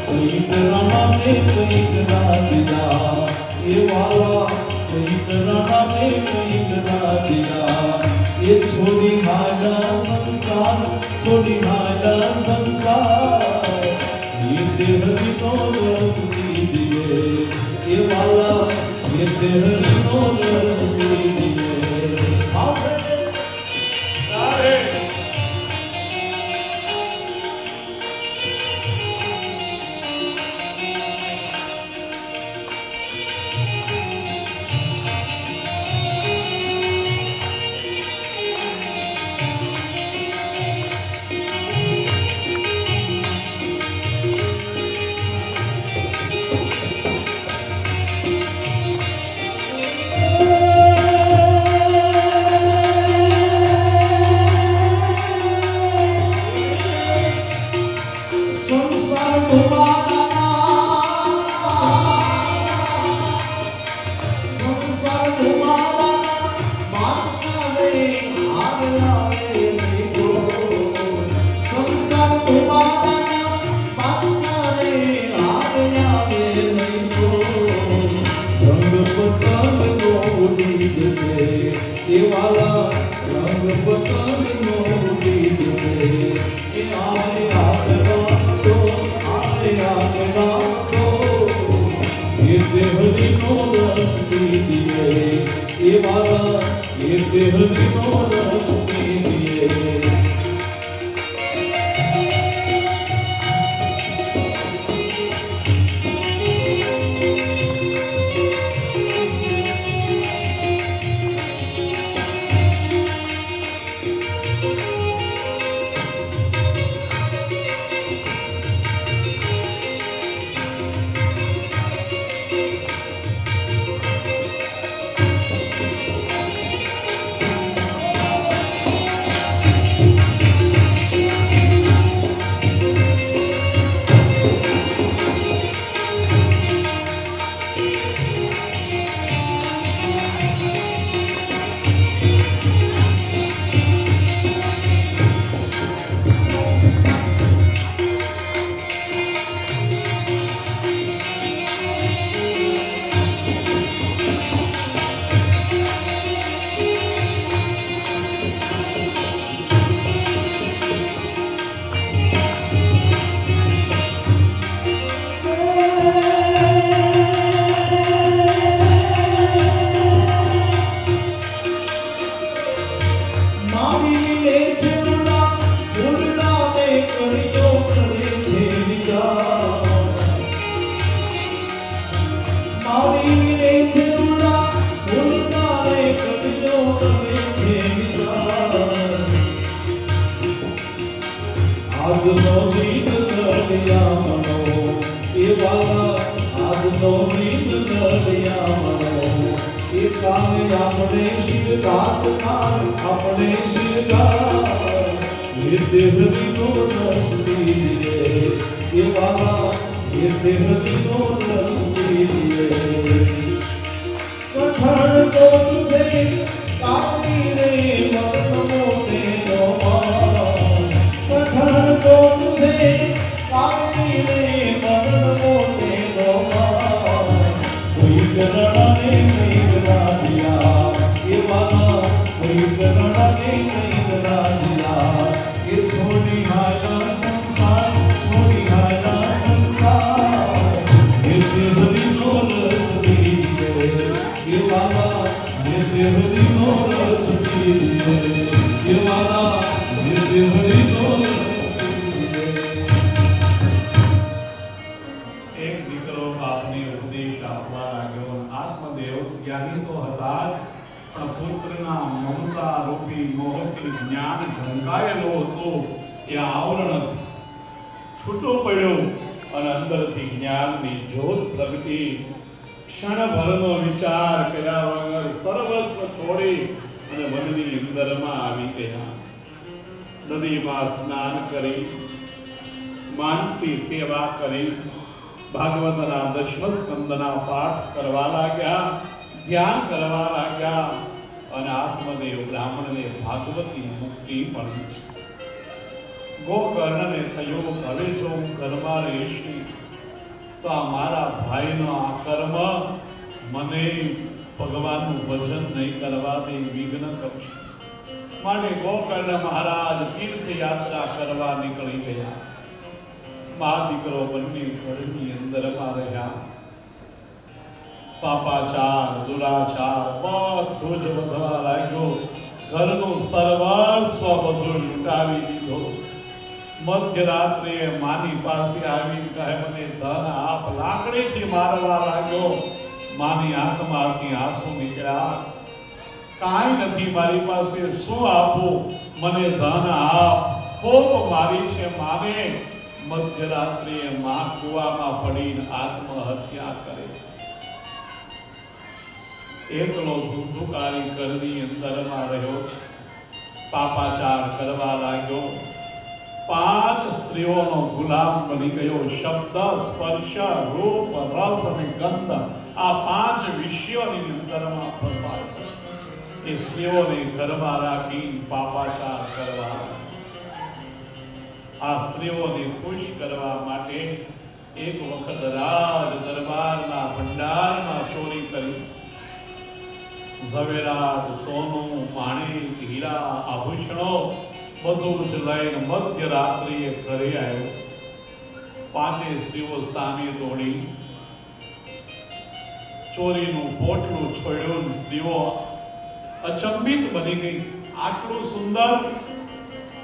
કઈક રાણાને કઈક રાજીલા એ વાલા, કઈક રાણાને કઈક રાજીલા. એ છોડી હાલા સંસાર, છોડી હાલા સંસાર. એ દેહરીનો રસ પીધીએ એ વાલા, એ દેહરીનો રસ પીધીએ. સંસાર સંસાર માચકાને આગલાવે લીધો સંસાર માચકાને આગલાવે લીધો રંગ પતંગનો ઉડી જશે એ વાલા રંગ પતંગનો ઉડી જશે એ આને આગલાતો આને આગલાતો એ દેહરીનો રસ પીધીએ એ વાલા એ દેહરીનો રસ પીધીએ માનસી સેવા કરી ભાગવતના દશમ સ્કંદના પાઠ કરવા લાગ્યા ધ્યાન કરવા લાગ્યા અને આત્મદેવ બ્રાહ્મણને ભાગવતી મુક્તિ મળી ગોકર્ણને થયું હવે જો હું ઘરમાં રહીશ તો આ મારા ભાઈનો આ કર્મ મને ભગવાનનું ભજન નહીં કરવા દે વિઘ્ન કરશે માટે ગોકર્ણ મહારાજ તીર્થ યાત્રા કરવા નીકળી ગયા મા દીકરો બંને ઘરની અંદરમાં રહ્યા પાપાચાર દુરાચાર બધું જ વધવા લાગ્યો ઘરનું સર્વસ્વ બધું લૂંટાવી દીધો મધ્યરાત્રિએ માની પાસે આવી કહે મને ધન આપ લાકડીથી મારવા લાગ્યો માની આંખમાંથી આંસુ નીકળ્યા કાંઈ નથી મારી પાસે શું આપું મને ધન આપ ખૂબ મારી છે માને મધ્યરાત્રિએ માં કુવામાં પડીને આત્મહત્યા કરે એકલો ધુંધુકારી ઘરની અંદરમાં રહ્યો છે પાપાચાર કરવા લાગ્યો પાંચ સ્ત્રીઓનો ગુલામ બની ગયો. શબ્દ, સ્પર્શ, રૂપ, રસ અને ગંધ, આ પાંચ વિષયોની અંદરમાં ફસાય. એ સ્ત્રીઓને ઘરમાં રાખી પાપાચાર કરવા, આ સ્ત્રીઓને ખુશ કરવા માટે એક વખત રાજ દરબારના ભંડારમાં ચોરી કરી. ઝવેરાત, સોનું, માણેક, હીરા, આભૂષણો બધું જ લઈને મધ્યરાત્રિએ ઘરે આવ્યો. પાંચે સ્ત્રીઓ સામે દોડી ચોરીનું પોટલું છોડ્યું. સ્ત્રીઓ અચંબિત બની ગઈ. આટલું સુંદર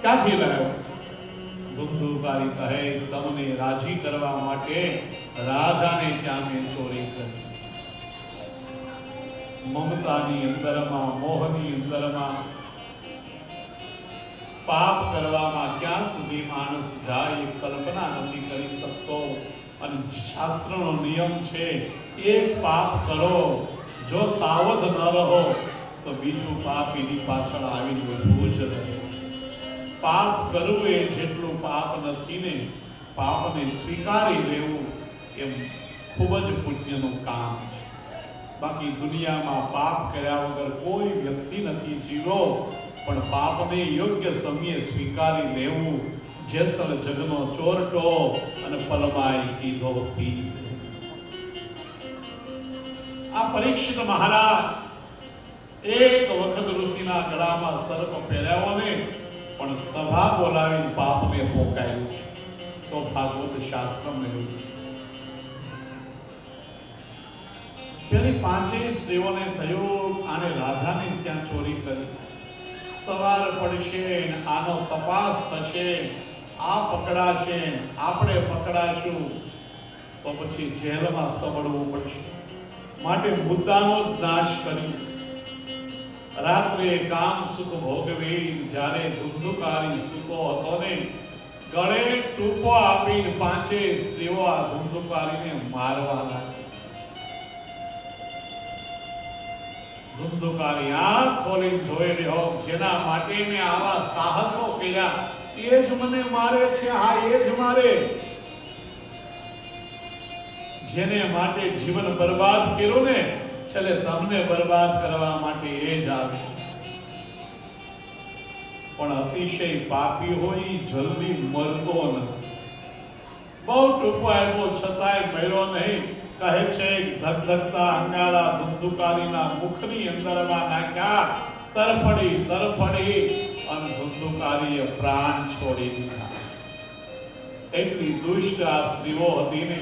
ક્યાંથી લાવ્યો? ધુંધુકારી કહે, તમને રાજી કરવા માટે રાજાને ત્યાં મેં ચોરી કરી. મમતાની અંદરમાં, મોહની અંદરમાં, પાપ કરવામાં ક્યાં સુધી માણસ જાય એ કલ્પના નથી કરી શકતો. અને શાસ્ત્રનો નિયમ છે, એક પાપ કરો, જો સાવધ ન રહો તો બીજું પાપ એની પાછળ આવીને ઊભું જ રહે. પાપ કરવું એ જેટલું પાપ નથી ને, પાપને સ્વીકારી લેવું એ ખૂબ જ પુણ્યનું કામ છે. બાકી દુનિયામાં પાપ કર્યા વગર કોઈ વ્યક્તિ નથી જીવ્યો, પણ પાપને યોગ્ય સમયે સ્વીકારી લેવું. જેસલ જગનો ચોરટો અને પલમાય કીધો પી. આ પરીક્ષિત મહારાજ એક વખત ઋષિના ગળામાં સર્પ પહેર્યાવો ને, પણ સભા બોલાવીને પાપને પોકાયું છે. તો ભાગવત શાસ્ત્રમાં એવું છે. પેલી પાંચેય સ્ત્રીઓને થયું, આને રાજાને ત્યાં ચોરી કરી, સવાર પડશે ને આનો તપાસ થશે, આ પકડાશે, આપણે પકડાશું તો પછી જેલમાં સબડવું પડશે. માટે મુદ્દાનો જ નાશ કરી. રાત્રે કામ સુખ ભોગવી, જ્યારે ધુંધુકારી સુતો હતો ને, ગળે ટૂંકો આપીને પાંચે સ્ત્રીઓ આ ધુંધુકારીને મારવા લાગી. ધુંધુકારી આંખ ખોલી જોઈ રહ્યો, જેના માટે મેં આવા સાહસો કર્યા એ જ મને મારે છે. હા, એ જ મારે. જેને માટે જીવન બરબાદ કર્યું ને, છેલ્લે તમને બરબાદ કરવા માટે એ જ આવે. પણ અતિશય પાપી હોય જલ્દી મરતો નથી. બહુ ટૂંકો આપ્યો છતાંય મર્યો નહીં. કહે છે, ધગધગતા અંગારા ધુંધુકારીના મુખની અંદરમાં નાખ્યા. તરફડી તરફડી અને ધુંધુકારીએ પ્રાણ છોડી દીધા. એટલી દુષ્ટ આ સ્ત્રીઓ હતી ને,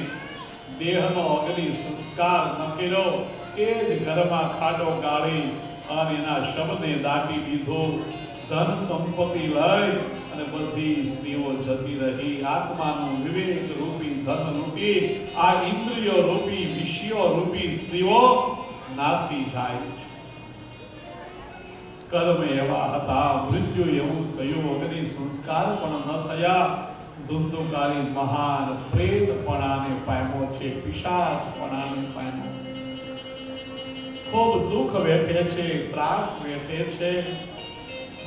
દેહનો અગ્નિ સંસ્કાર ન કર્યો, એ જ ઘરમાં ખાડો ગાળી અને એના શબને દાટી દીધો. ધન સંપત્તિ લઈ અને બધી સ્ત્રીઓ જતી રહી. આત્માનું વિવેક રૂપી ધન રૂપી, આ ઇન્દ્રિયો રૂપી, વિષયો રૂપી સ્ત્રીઓ નાસી જાય. કર્મ એવા હતા, મૃત્યુ એવું થયું, અગ્નિ સંસ્કાર પણ ન થયા. ધુંધુકારી મહાન પ્રેતપણાને પામ્યો છે, પિશાચપણાને પામ્યો. ખૂબ દુઃખ વેઠે છે, ત્રાસ વેઠે છે.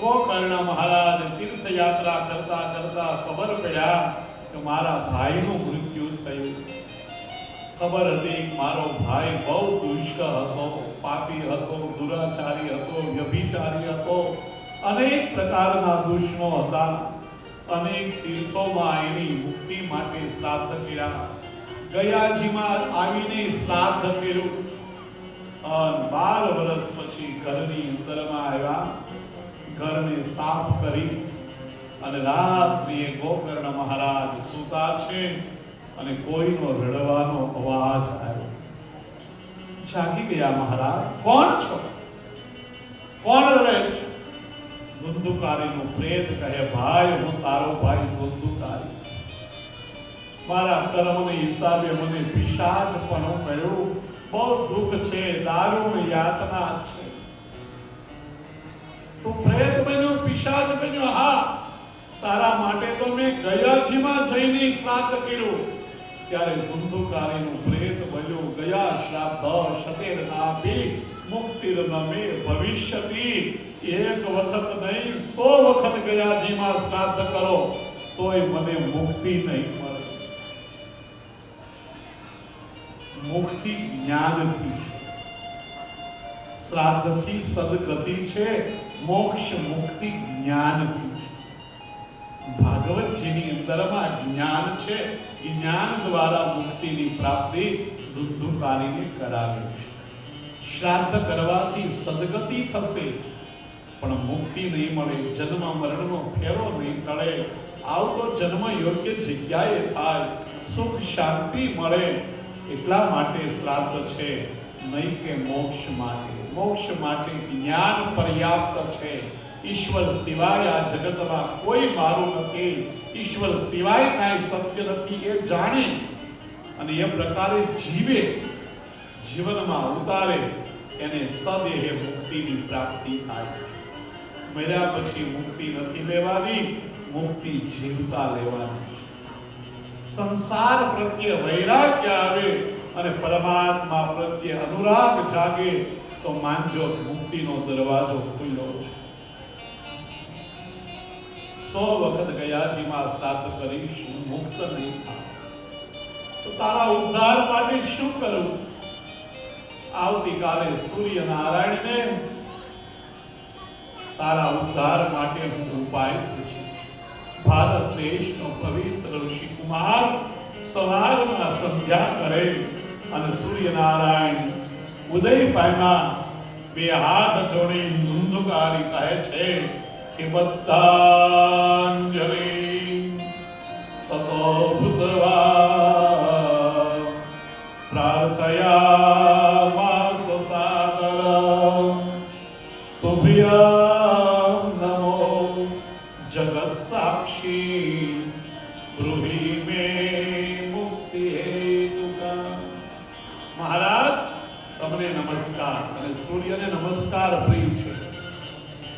ગોકર્ણ મહારાજ તીર્થયાત્રા કરતા કરતા ખબર પડ્યા કે મારા ભાઈનું મૃત્યુ થયું. ખબર હતી કે મારો ભાઈ બહુ દુષ્ટ હતો, પાપી હતો, દુરાચારી હતો, વ્યભિચારી હતો, અનેક પ્રકારના દુષ્ણો હતા. અનેક તીર્થોમાં એની મુક્તિ માટે શ્રાદ્ધ કર્યા. ગયાજીમાં આવીને શ્રાદ્ધ કર્યું. 12 વર્ષ પછી ઘરની અંદરમાં આવ્યા. ઘરને સાફ કરી અને રાત્રિએ ગોકર્ણ મહારાજ સૂતા છે અને કોઈનો રડવાનો અવાજ આવ્યો. જાગી ગયા મહારાજ. કોણ છો? કોણ રડે છે? ધુંધુકારીનું પ્રેત કહે, ભાઈ, હું તારો ભાઈ ધુંધુકારી. મારા કર્મને હિસાબે મને પિશાચ પણ મળ્યું. બહુ દુઃખ છે, દારૂણ યાતના છે. તું પ્રેત બન્યો, પિશાચ બન્યો? હા, તારા માટે તો મેં ગયાજીમાં જઈને શ્રાદ્ધ કર્યું. ત્યારે ધુંધુકારીનું પ્રેત બન્યું. ગયા શ્રાદ્ધ શતેર નાપી મુક્તિર નમે ભવિષ્યતિ. એક વખત નહીં 100 વખત ગયાજીમાં શ્રાદ્ધ કરો. તોય મને મુક્તિ નહીં મળે. મુક્તિ જ્ઞાનથી છે, શ્રાદ્ધથી સદગતિ છે, મોક્ષ મુક્તિ જ્ઞાનથી છે. ભાગવતજીની અંદરમાં જ્ઞાન છે, જ્ઞાન દ્વારા મુક્તિની પ્રાપ્તિ ધુંધુકારીને કરાવે છે. શ્રાદ્ધ કરવાથી સદગતિ થશે પણ મુક્તિ નહીં મળે, જન્મ મરણનો ફેરો નહીં ટળે, આવતો જન્મ યોગ્ય જગ્યાએ થાય, સુખ શાંતિ મળે. એટલા માટે શ્રાદ્ધ છે, નહીં કે મોક્ષ માટે. મોક્ષ માટે જ્ઞાન પર્યાપ્ત છે. ઈશ્વર સિવાય આ જગતમાં કોઈ મારું નથી, ઈશ્વર સિવાય કાંઈ સત્ય નથી એ જાણે અને એ પ્રકારે જીવે, જીવનમાં ઉતારે, એને સદેહે મુક્તિની પ્રાપ્તિ થાય. મર્યા પછી મુક્તિ નથી લેવાની, મુક્તિ જીવતા લેવાની. સંસાર પ્રત્યે વૈરાગ્ય આવે અને પરમાત્મા પ્રત્યે અનુરાગ જાગે તો માનજો મુક્તિનો દરવાજો ખુલ્લો છે. 100 વખત ગયાજીમાં શ્રાદ્ધ કરીશ, હું મુક્ત નહીં થાઉં તો તારા ઉદ્ધાર માટે શું કરું? આવતીકાલે સૂર્યનારાયણને તારા ઉદ્ધાર માટે હું ઉપાય પૂછું. ભારત દેશનો પવિત્ર ઋષિ કુમાર સવારમાં સંધ્યા કરે અને સૂર્યનારાયણ ઉદય પામ્યા, બે હાથ જોડી ધુંધુકારી કહે છે કે બદ્ધાંજલિ સતો ભૂતવા પ્રાર્થયામાસ સાગરમ તુભ્યં નમો જગત સાક્ષી બ્રુહિ મે મુક્તિ હેતુકા. મહારાજ તમને નમસ્કાર. અને સૂર્યને નમસ્કાર પ્રિય છે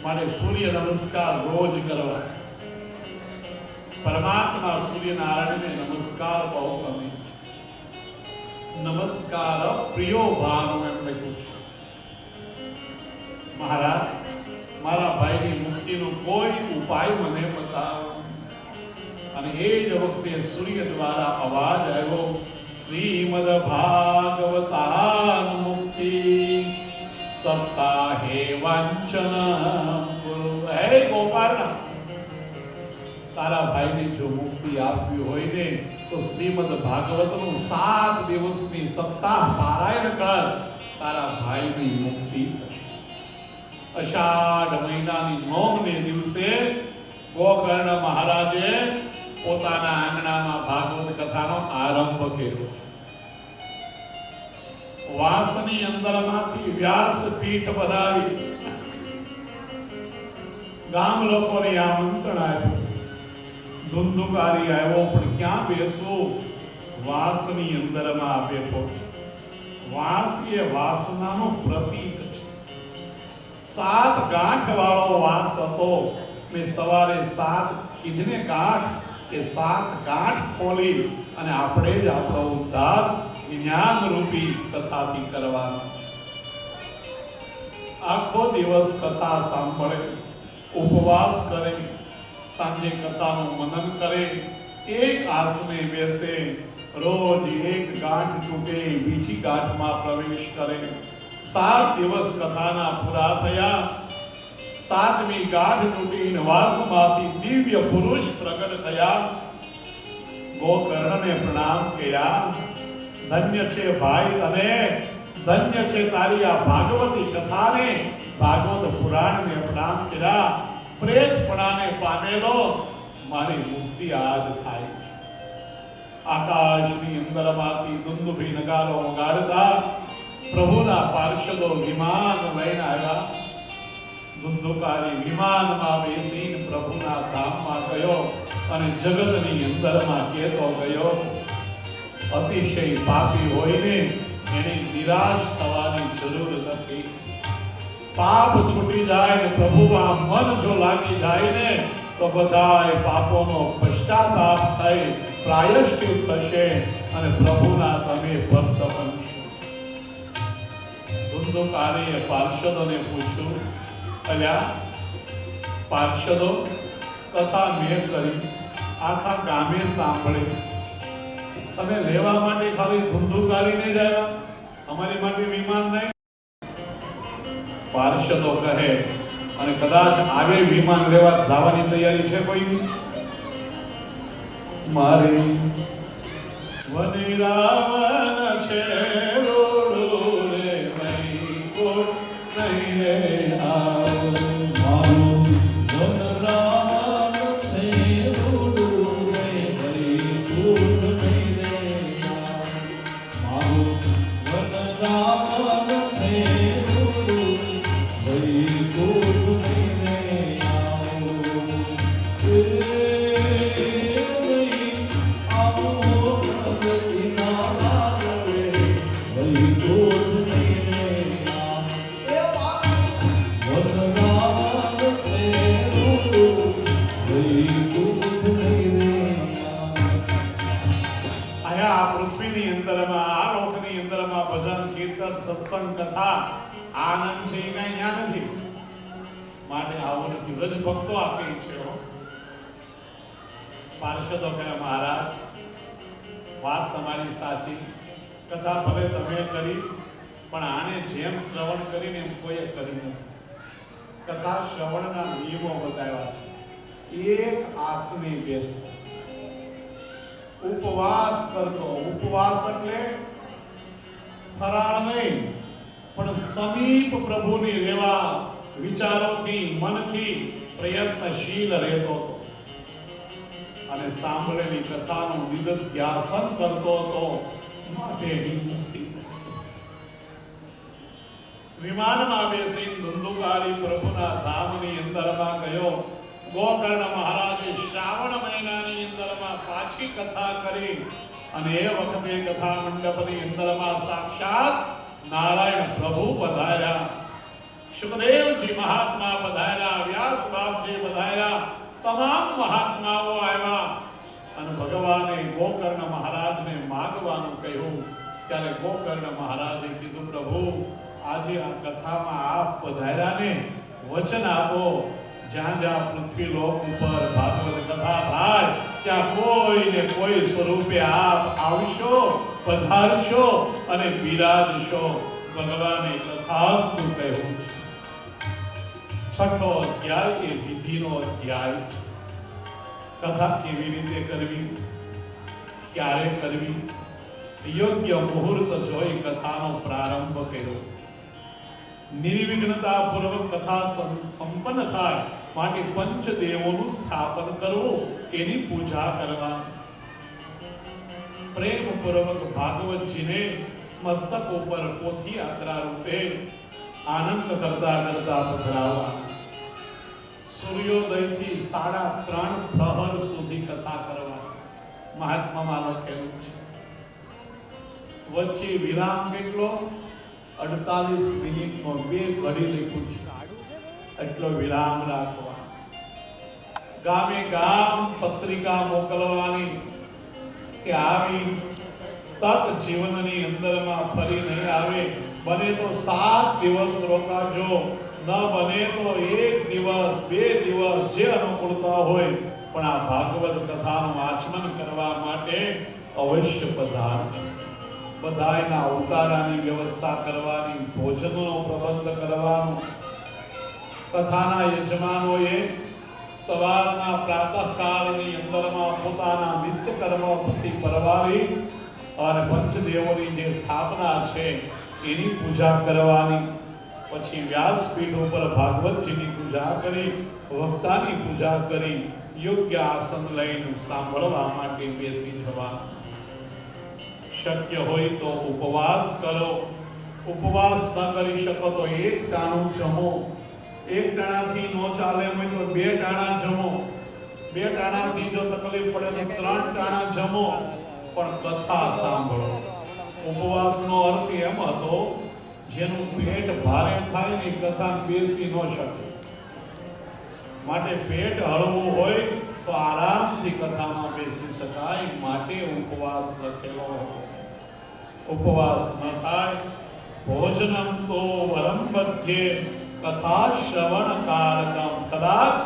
માટે સૂર્ય નમસ્કાર રોજ કરવા. પરમાત્મા સૂર્યનારાયણને નમસ્કાર બહુ ગમે. નમસ્કાર પ્રિયો ભાનો એમ લખ્યું છે. મહારાજ મારા ભાઈની મુક્તિનો કોઈ ઉપાય મને બતાવો. અને એ જ વખતે સૂર્ય દ્વારા અવાજ આવ્યો, શ્રીમદ ભાગવતાન મુક્તિ સપ્તાહે વાંચન. હે ગોપાલના, તારા ભાઈને જો મુક્તિ આપવી હોય ને તો શ્રીમદ ભાગવતનું 7 દિવસની સપ્તાહ પારાયણ કર, તારા ભાઈની મુક્તિ થશે. અષાઢ મહિનાની નોમને દિવસે ગોકર્ણ મહારાજે પોતાના આંગણામાં ભાગવત કથાનો આરંભ કર્યો. વાસની અંદરમાંથી વ્યાસપીઠ બનાવી ગામ લોકોને આમંત્રણ આપ્યું. ધુંધુકારી આવ્યો પણ ક્યાં બેસવું? વાસની અંદરમાં બેઠો છે. વાસ એ વાસનાનું પ્રતીક છે. 7 ગાંઠ વાળો વાસ હતો. મેં સવારે 7 કીધને ગાંઠ, એ 7 ગાંઠ ખોલી અને આપણે જ આપણો ઉદ્ધાર જ્ઞાન રૂપી કથાથી કરવાનો. આખો દિવસ કથા સાંભળે, ઉપવાસ કરે, સાંજે કથાનું મનન કરે, એક આસને બેસે, રોજ એક ગાંઠ તૂટે, બીજી ગાંઠમાં પ્રવેશ કરે. 7 દિવસ કથાના પૂરા થયા. 7મી ગાંઠ તૂટીને વાસમાંથી દિવ્ય પુરુષ પ્રગટ થયા. ગોકર્ણને પ્રણામ કર્યા. ધન્ય છે ભાઈ અને ધન્ય છે તારી આ ભાગવતી કથાને, ભાગવત પુરાણને પ્રણામ કર્યા. પ્રેતપણાને પામેલો મારી મુક્તિ આજ થાય. આકાશની અંદરમાંથી દુંદુભી નગારો વગાડતા પ્રભુના પાર્ષદો વિમાન લઈને આવ્યા. ધુંધુકારી વિમાનમાં બેસીને પ્રભુના ધામમાં ગયો અને જગતની અંદરમાં કહેતો ગયો, અતિશય પાપી હોઈને એને નિરાશ થવાની જરૂર નથી. પાપ છૂટી જાય ને પ્રભુમાં મન જો લાગી જાય ને તો બધાય પાપોનો પશ્ચાતાપ થઈ પ્રાયશ્ચિત થશે અને પ્રભુના તમે ભક્ત બનશો. ધુંધુકારીએ પાર્ષદોને પૂછ્યું, અલ્યા પાર્ષદો, કથા મેં કરી, આખા ગામે સાંભળે. તમે લેવા માટે ખાલી ધુંધુકારીને જ આવ્યા, અમારી માટે વિમાન નહીં. પાર્ષદો કહે, અને કદાચ આવે વિમાન લેવા જવાની તૈયારી છે કોઈની? મારી વનિરાવન છે રોડું રે મઈ કોટ નહીં રે આવો. મારું વનરાવન છે રોડું રે મઈ કોટ નહીં રે આવો. મારું વનરાવન છે રોડું મઈ કોટ નહીં રે આવો. આયા આ પૃથ્વીની અંદરમાં, આ લોકની અંદરમાં ભજન કીર્તન સત્સંગ કથા આનંદ છે એ કાંઈ ન્યા નથી. માટે આવું નથી. વ્રજ ભક્તો આપે છે. પાર્ષદો કહે, મહારાજ વાત તમારી સાચી, કથા ભલે તમે કરી, પણ આને જેમ શ્રવણ કરીને એમ કોઈએ કરી નથી. કથા શ્રવણના નિયમો બતાવ્યા છે. એક આસને બેસતો, ઉપવાસ કરતો. ઉપવાસ એટલે ફરાળ નહીં, પણ સમીપ પ્રભુની રહેવા વિચારોથી, મનથી પ્રયત્નશીલ રહેતો હતો. અને સાંભળેલી કથાનું નિદધ્યાસન કરતો હતો. માટે એની મુક્તિ થઈ. વિમાનમાં બેસી ધુંધુકારી પ્રભુના ધામની અંદરમાં ગયો. ગોકર્ણ મહારાજે શ્રાવણ મહિનાની અંદરમાં પાછી કથા કરી. અને એ વખતે કથા મંડપની અંદરમાં સાક્ષાત નારાયણ પ્રભુ પધાર્યા. સુખદેવજી મહાત્મા પધાર્યા, વ્યાસ બાપજી પધાર્યા, તમામ મહાત્માઓ આવ્યા. અને ભગવાને ગોકર્ણ મહારાજને માગવાનું કહ્યું. ત્યારે ગોકર્ણ મહારાજે કીધું, પ્રભુ આજે આ કથામાં આપ પધાર્યાને વચન આપો, જ્યાં જ્યાં પૃથ્વી લોક ઉપર ભાગવત કથા થાય ત્યાં કોઈને કોઈ સ્વરૂપે આપ આવશો, પધારશો અને બિરાજશો. ભગવાને તથાસ્તુ કહ્યું. છઠ્ઠો અધ્યાય એ વિધિનો અધ્યાય. કથા કેવી રીતે કરવી, ક્યારે કરવી, યોગ્ય મુહૂર્ત જોઈ કથાનો પ્રારંભ કર્યો. નિર્વિઘ્નતા પૂર્વક કથા સંપન્ન થાય માટે પંચદેવોનું સ્થાપન કરવું, એની પૂજા કરવા. પ્રેમ પૂર્વક ભાગવતજીને મસ્તક ઉપર પોથી યાત્રા રૂપે આનંદ કરતા કરતા પધરાવવા. સૂર્યોદયથી 3:30 પ્રહર સુધી કથા કરવા મહાત્મામાં લખેલું છે. વચ્ચે વિરામ કેટલો? 48 મિનિટનો 2 ઘડી લખ્યું છે. એટલો વિરામ રાખવા. ગામે ગામ પત્રિકા મોકલવાની કે આવી તક જીવનની અંદરમાં ફરી નહીં આવે. બને તો 7 દિવસ રોકાજો, ન બને તો 1 દિવસ 2 દિવસ જે અનુકૂળતા હોય, પણ આ ભાગવત કથાનું આચમન કરવા માટે અવશ્ય પધારજો. બધાયના ઉતારાની વ્યવસ્થા કરવાની, ભોજનનો પ્રબંધ કરવાનો. કથાના યજમાનોએ સવારના પ્રાતઃકાળની અંદરમાં પોતાના નિત્ય કર્મથી પરવારી અને પંચદેવોની જે સ્થાપના છે એની પૂજા કરવાની. પછી વ્યાસપીઠ ઉપર ભાગવતજીની પૂજા કરી, વક્તાની પૂજા કરી, યોગ્ય આસન લઈને સાંભળવા માટે બેસી જવા. શક્ય હોય તો ઉપવાસ કરો. ઉપવાસ ન કરી શકો તો 1 ટાણું જમો. 1 ટાણાથી ન ચાલે હોય તો 2 ટાણા જમો. 2 ટાણાથી જો તકલીફ પડે તો 3 ટાણા જમો, પણ કથા સાંભળો. ઉપવાસનો અર્થ એમ હતો, જેનું પેટ ભારે થાય ને કથા બેસી ન શકે. માટે પેટ હળવું હોય તો આરામથી કથામાં બેસી શકાય, માટે ઉપવાસ લખેલો હતો. ઉપવાસ ન થાય. ભોજનમ તો વરમ બધ્યે કથા શ્રવણ કારકમ. કદાચ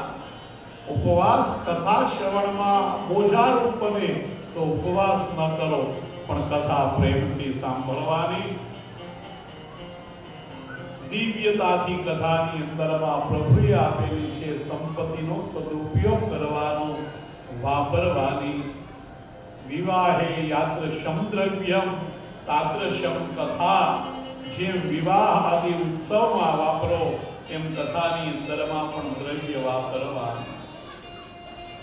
ઉપવાસ કથા શ્રવણમાં બોજારૂપ બને તો ઉપવાસ ન કરો, પણ કથા પ્રેમથી સાંભળવાની. દિવ્યતાથી કથાની અંદરમાં પ્રભુએ આપેલી છે સંપત્તિનો સદુપયોગ કરવાનો, વાપરવાની. વિવાહે યાત્રશમ દ્રવ્યમ તાદ્રશમ કથા. જેમ વિવાહ આદિ ઉત્સવમાં વાપરો એમ કથાની અંદરમાં પણ દ્રવ્ય વાપરવાનું.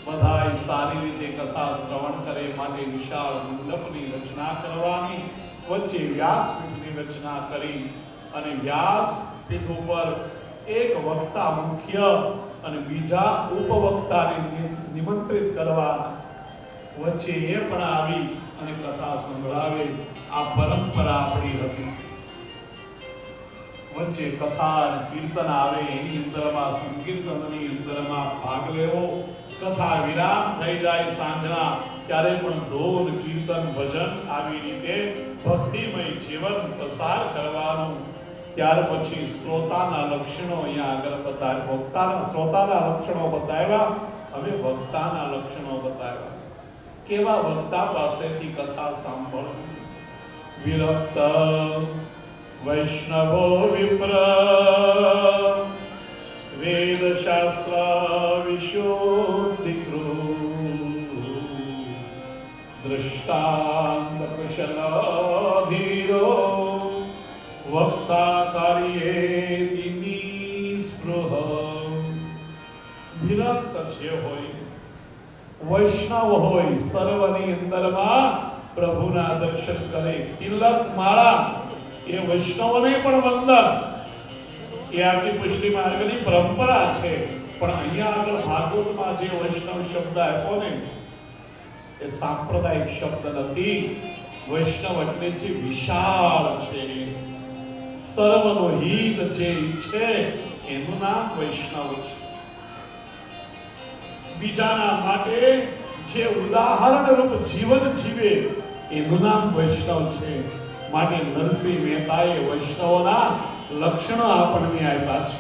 બધાય સારી રીતે કથા શ્રવણ કરે માટે વિશાળ મંડપની રચના કરવાની. વચ્ચે વ્યાસપીઠની રચના કરી અને વ્યાસપીઠ ઉપર એક વક્તા મુખ્ય અને બીજા ઉપવક્તાને નિમંત્રિત કરવા. વચ્ચે એ પણ આવી અને કથા સંભળાવે. આ પરંપરા આપણી હતી. વચ્ચે કથા અને કીર્તન આવે, એની અંદરમાં સંકીર્તનની અંદરમાં ભાગ લેવો. કથા વિરામ થઈ જાય સાંજના, ત્યારે પણ ધોન કીર્તન ભજન આવી રીતે ભક્તિમય જીવન પસાર કરવાનું. ત્યાર પછી શ્રોતાના લક્ષણો અહીંયા આગળ બતાવ્યા. વક્તાના શ્રોતાના લક્ષણો બતાવ્યા, હવે વક્તાના લક્ષણો બતાવ્યા. કેવા વક્તા પાસેથી કથા સાંભળવી. વિરક્ત વૈષ્ણવો વિપ્ર વેદ શાસ્ત્ર વિશુદ્ધિકૃત દૃષ્ટાંત કુશલ ધીરો વક્તા કાર્યે નિસ્પૃહ. વિરક્ત જે હોય, વૈષ્ણવ હોય, સર્વની અંદરમાં પ્રભુના દર્શન કરે. તિલક માળા એ વૈષ્ણવને પણ વંદન, એ આખી પુષ્ટિ માર્ગની પરંપરા છે. પણ અહીંયા આગળ ભાગવતમાં જે વૈષ્ણવ શબ્દ આપ્યો ને, એ સાંપ્રદાયિક શબ્દ નથી. વૈષ્ણવ એટલે જે વિશાળ છે, સર્વનો હિત જે ઈચ્છે એનું નામ વૈષ્ણવ છે. બીજાના માટે જે ઉદાહરણ રૂપ જીવન જીવે એનું નામ વૈષ્ણવ છે. માટે નરસિંહ મહેતાએ વૈષ્ણવના લક્ષણો આપણને આપ્યા છે.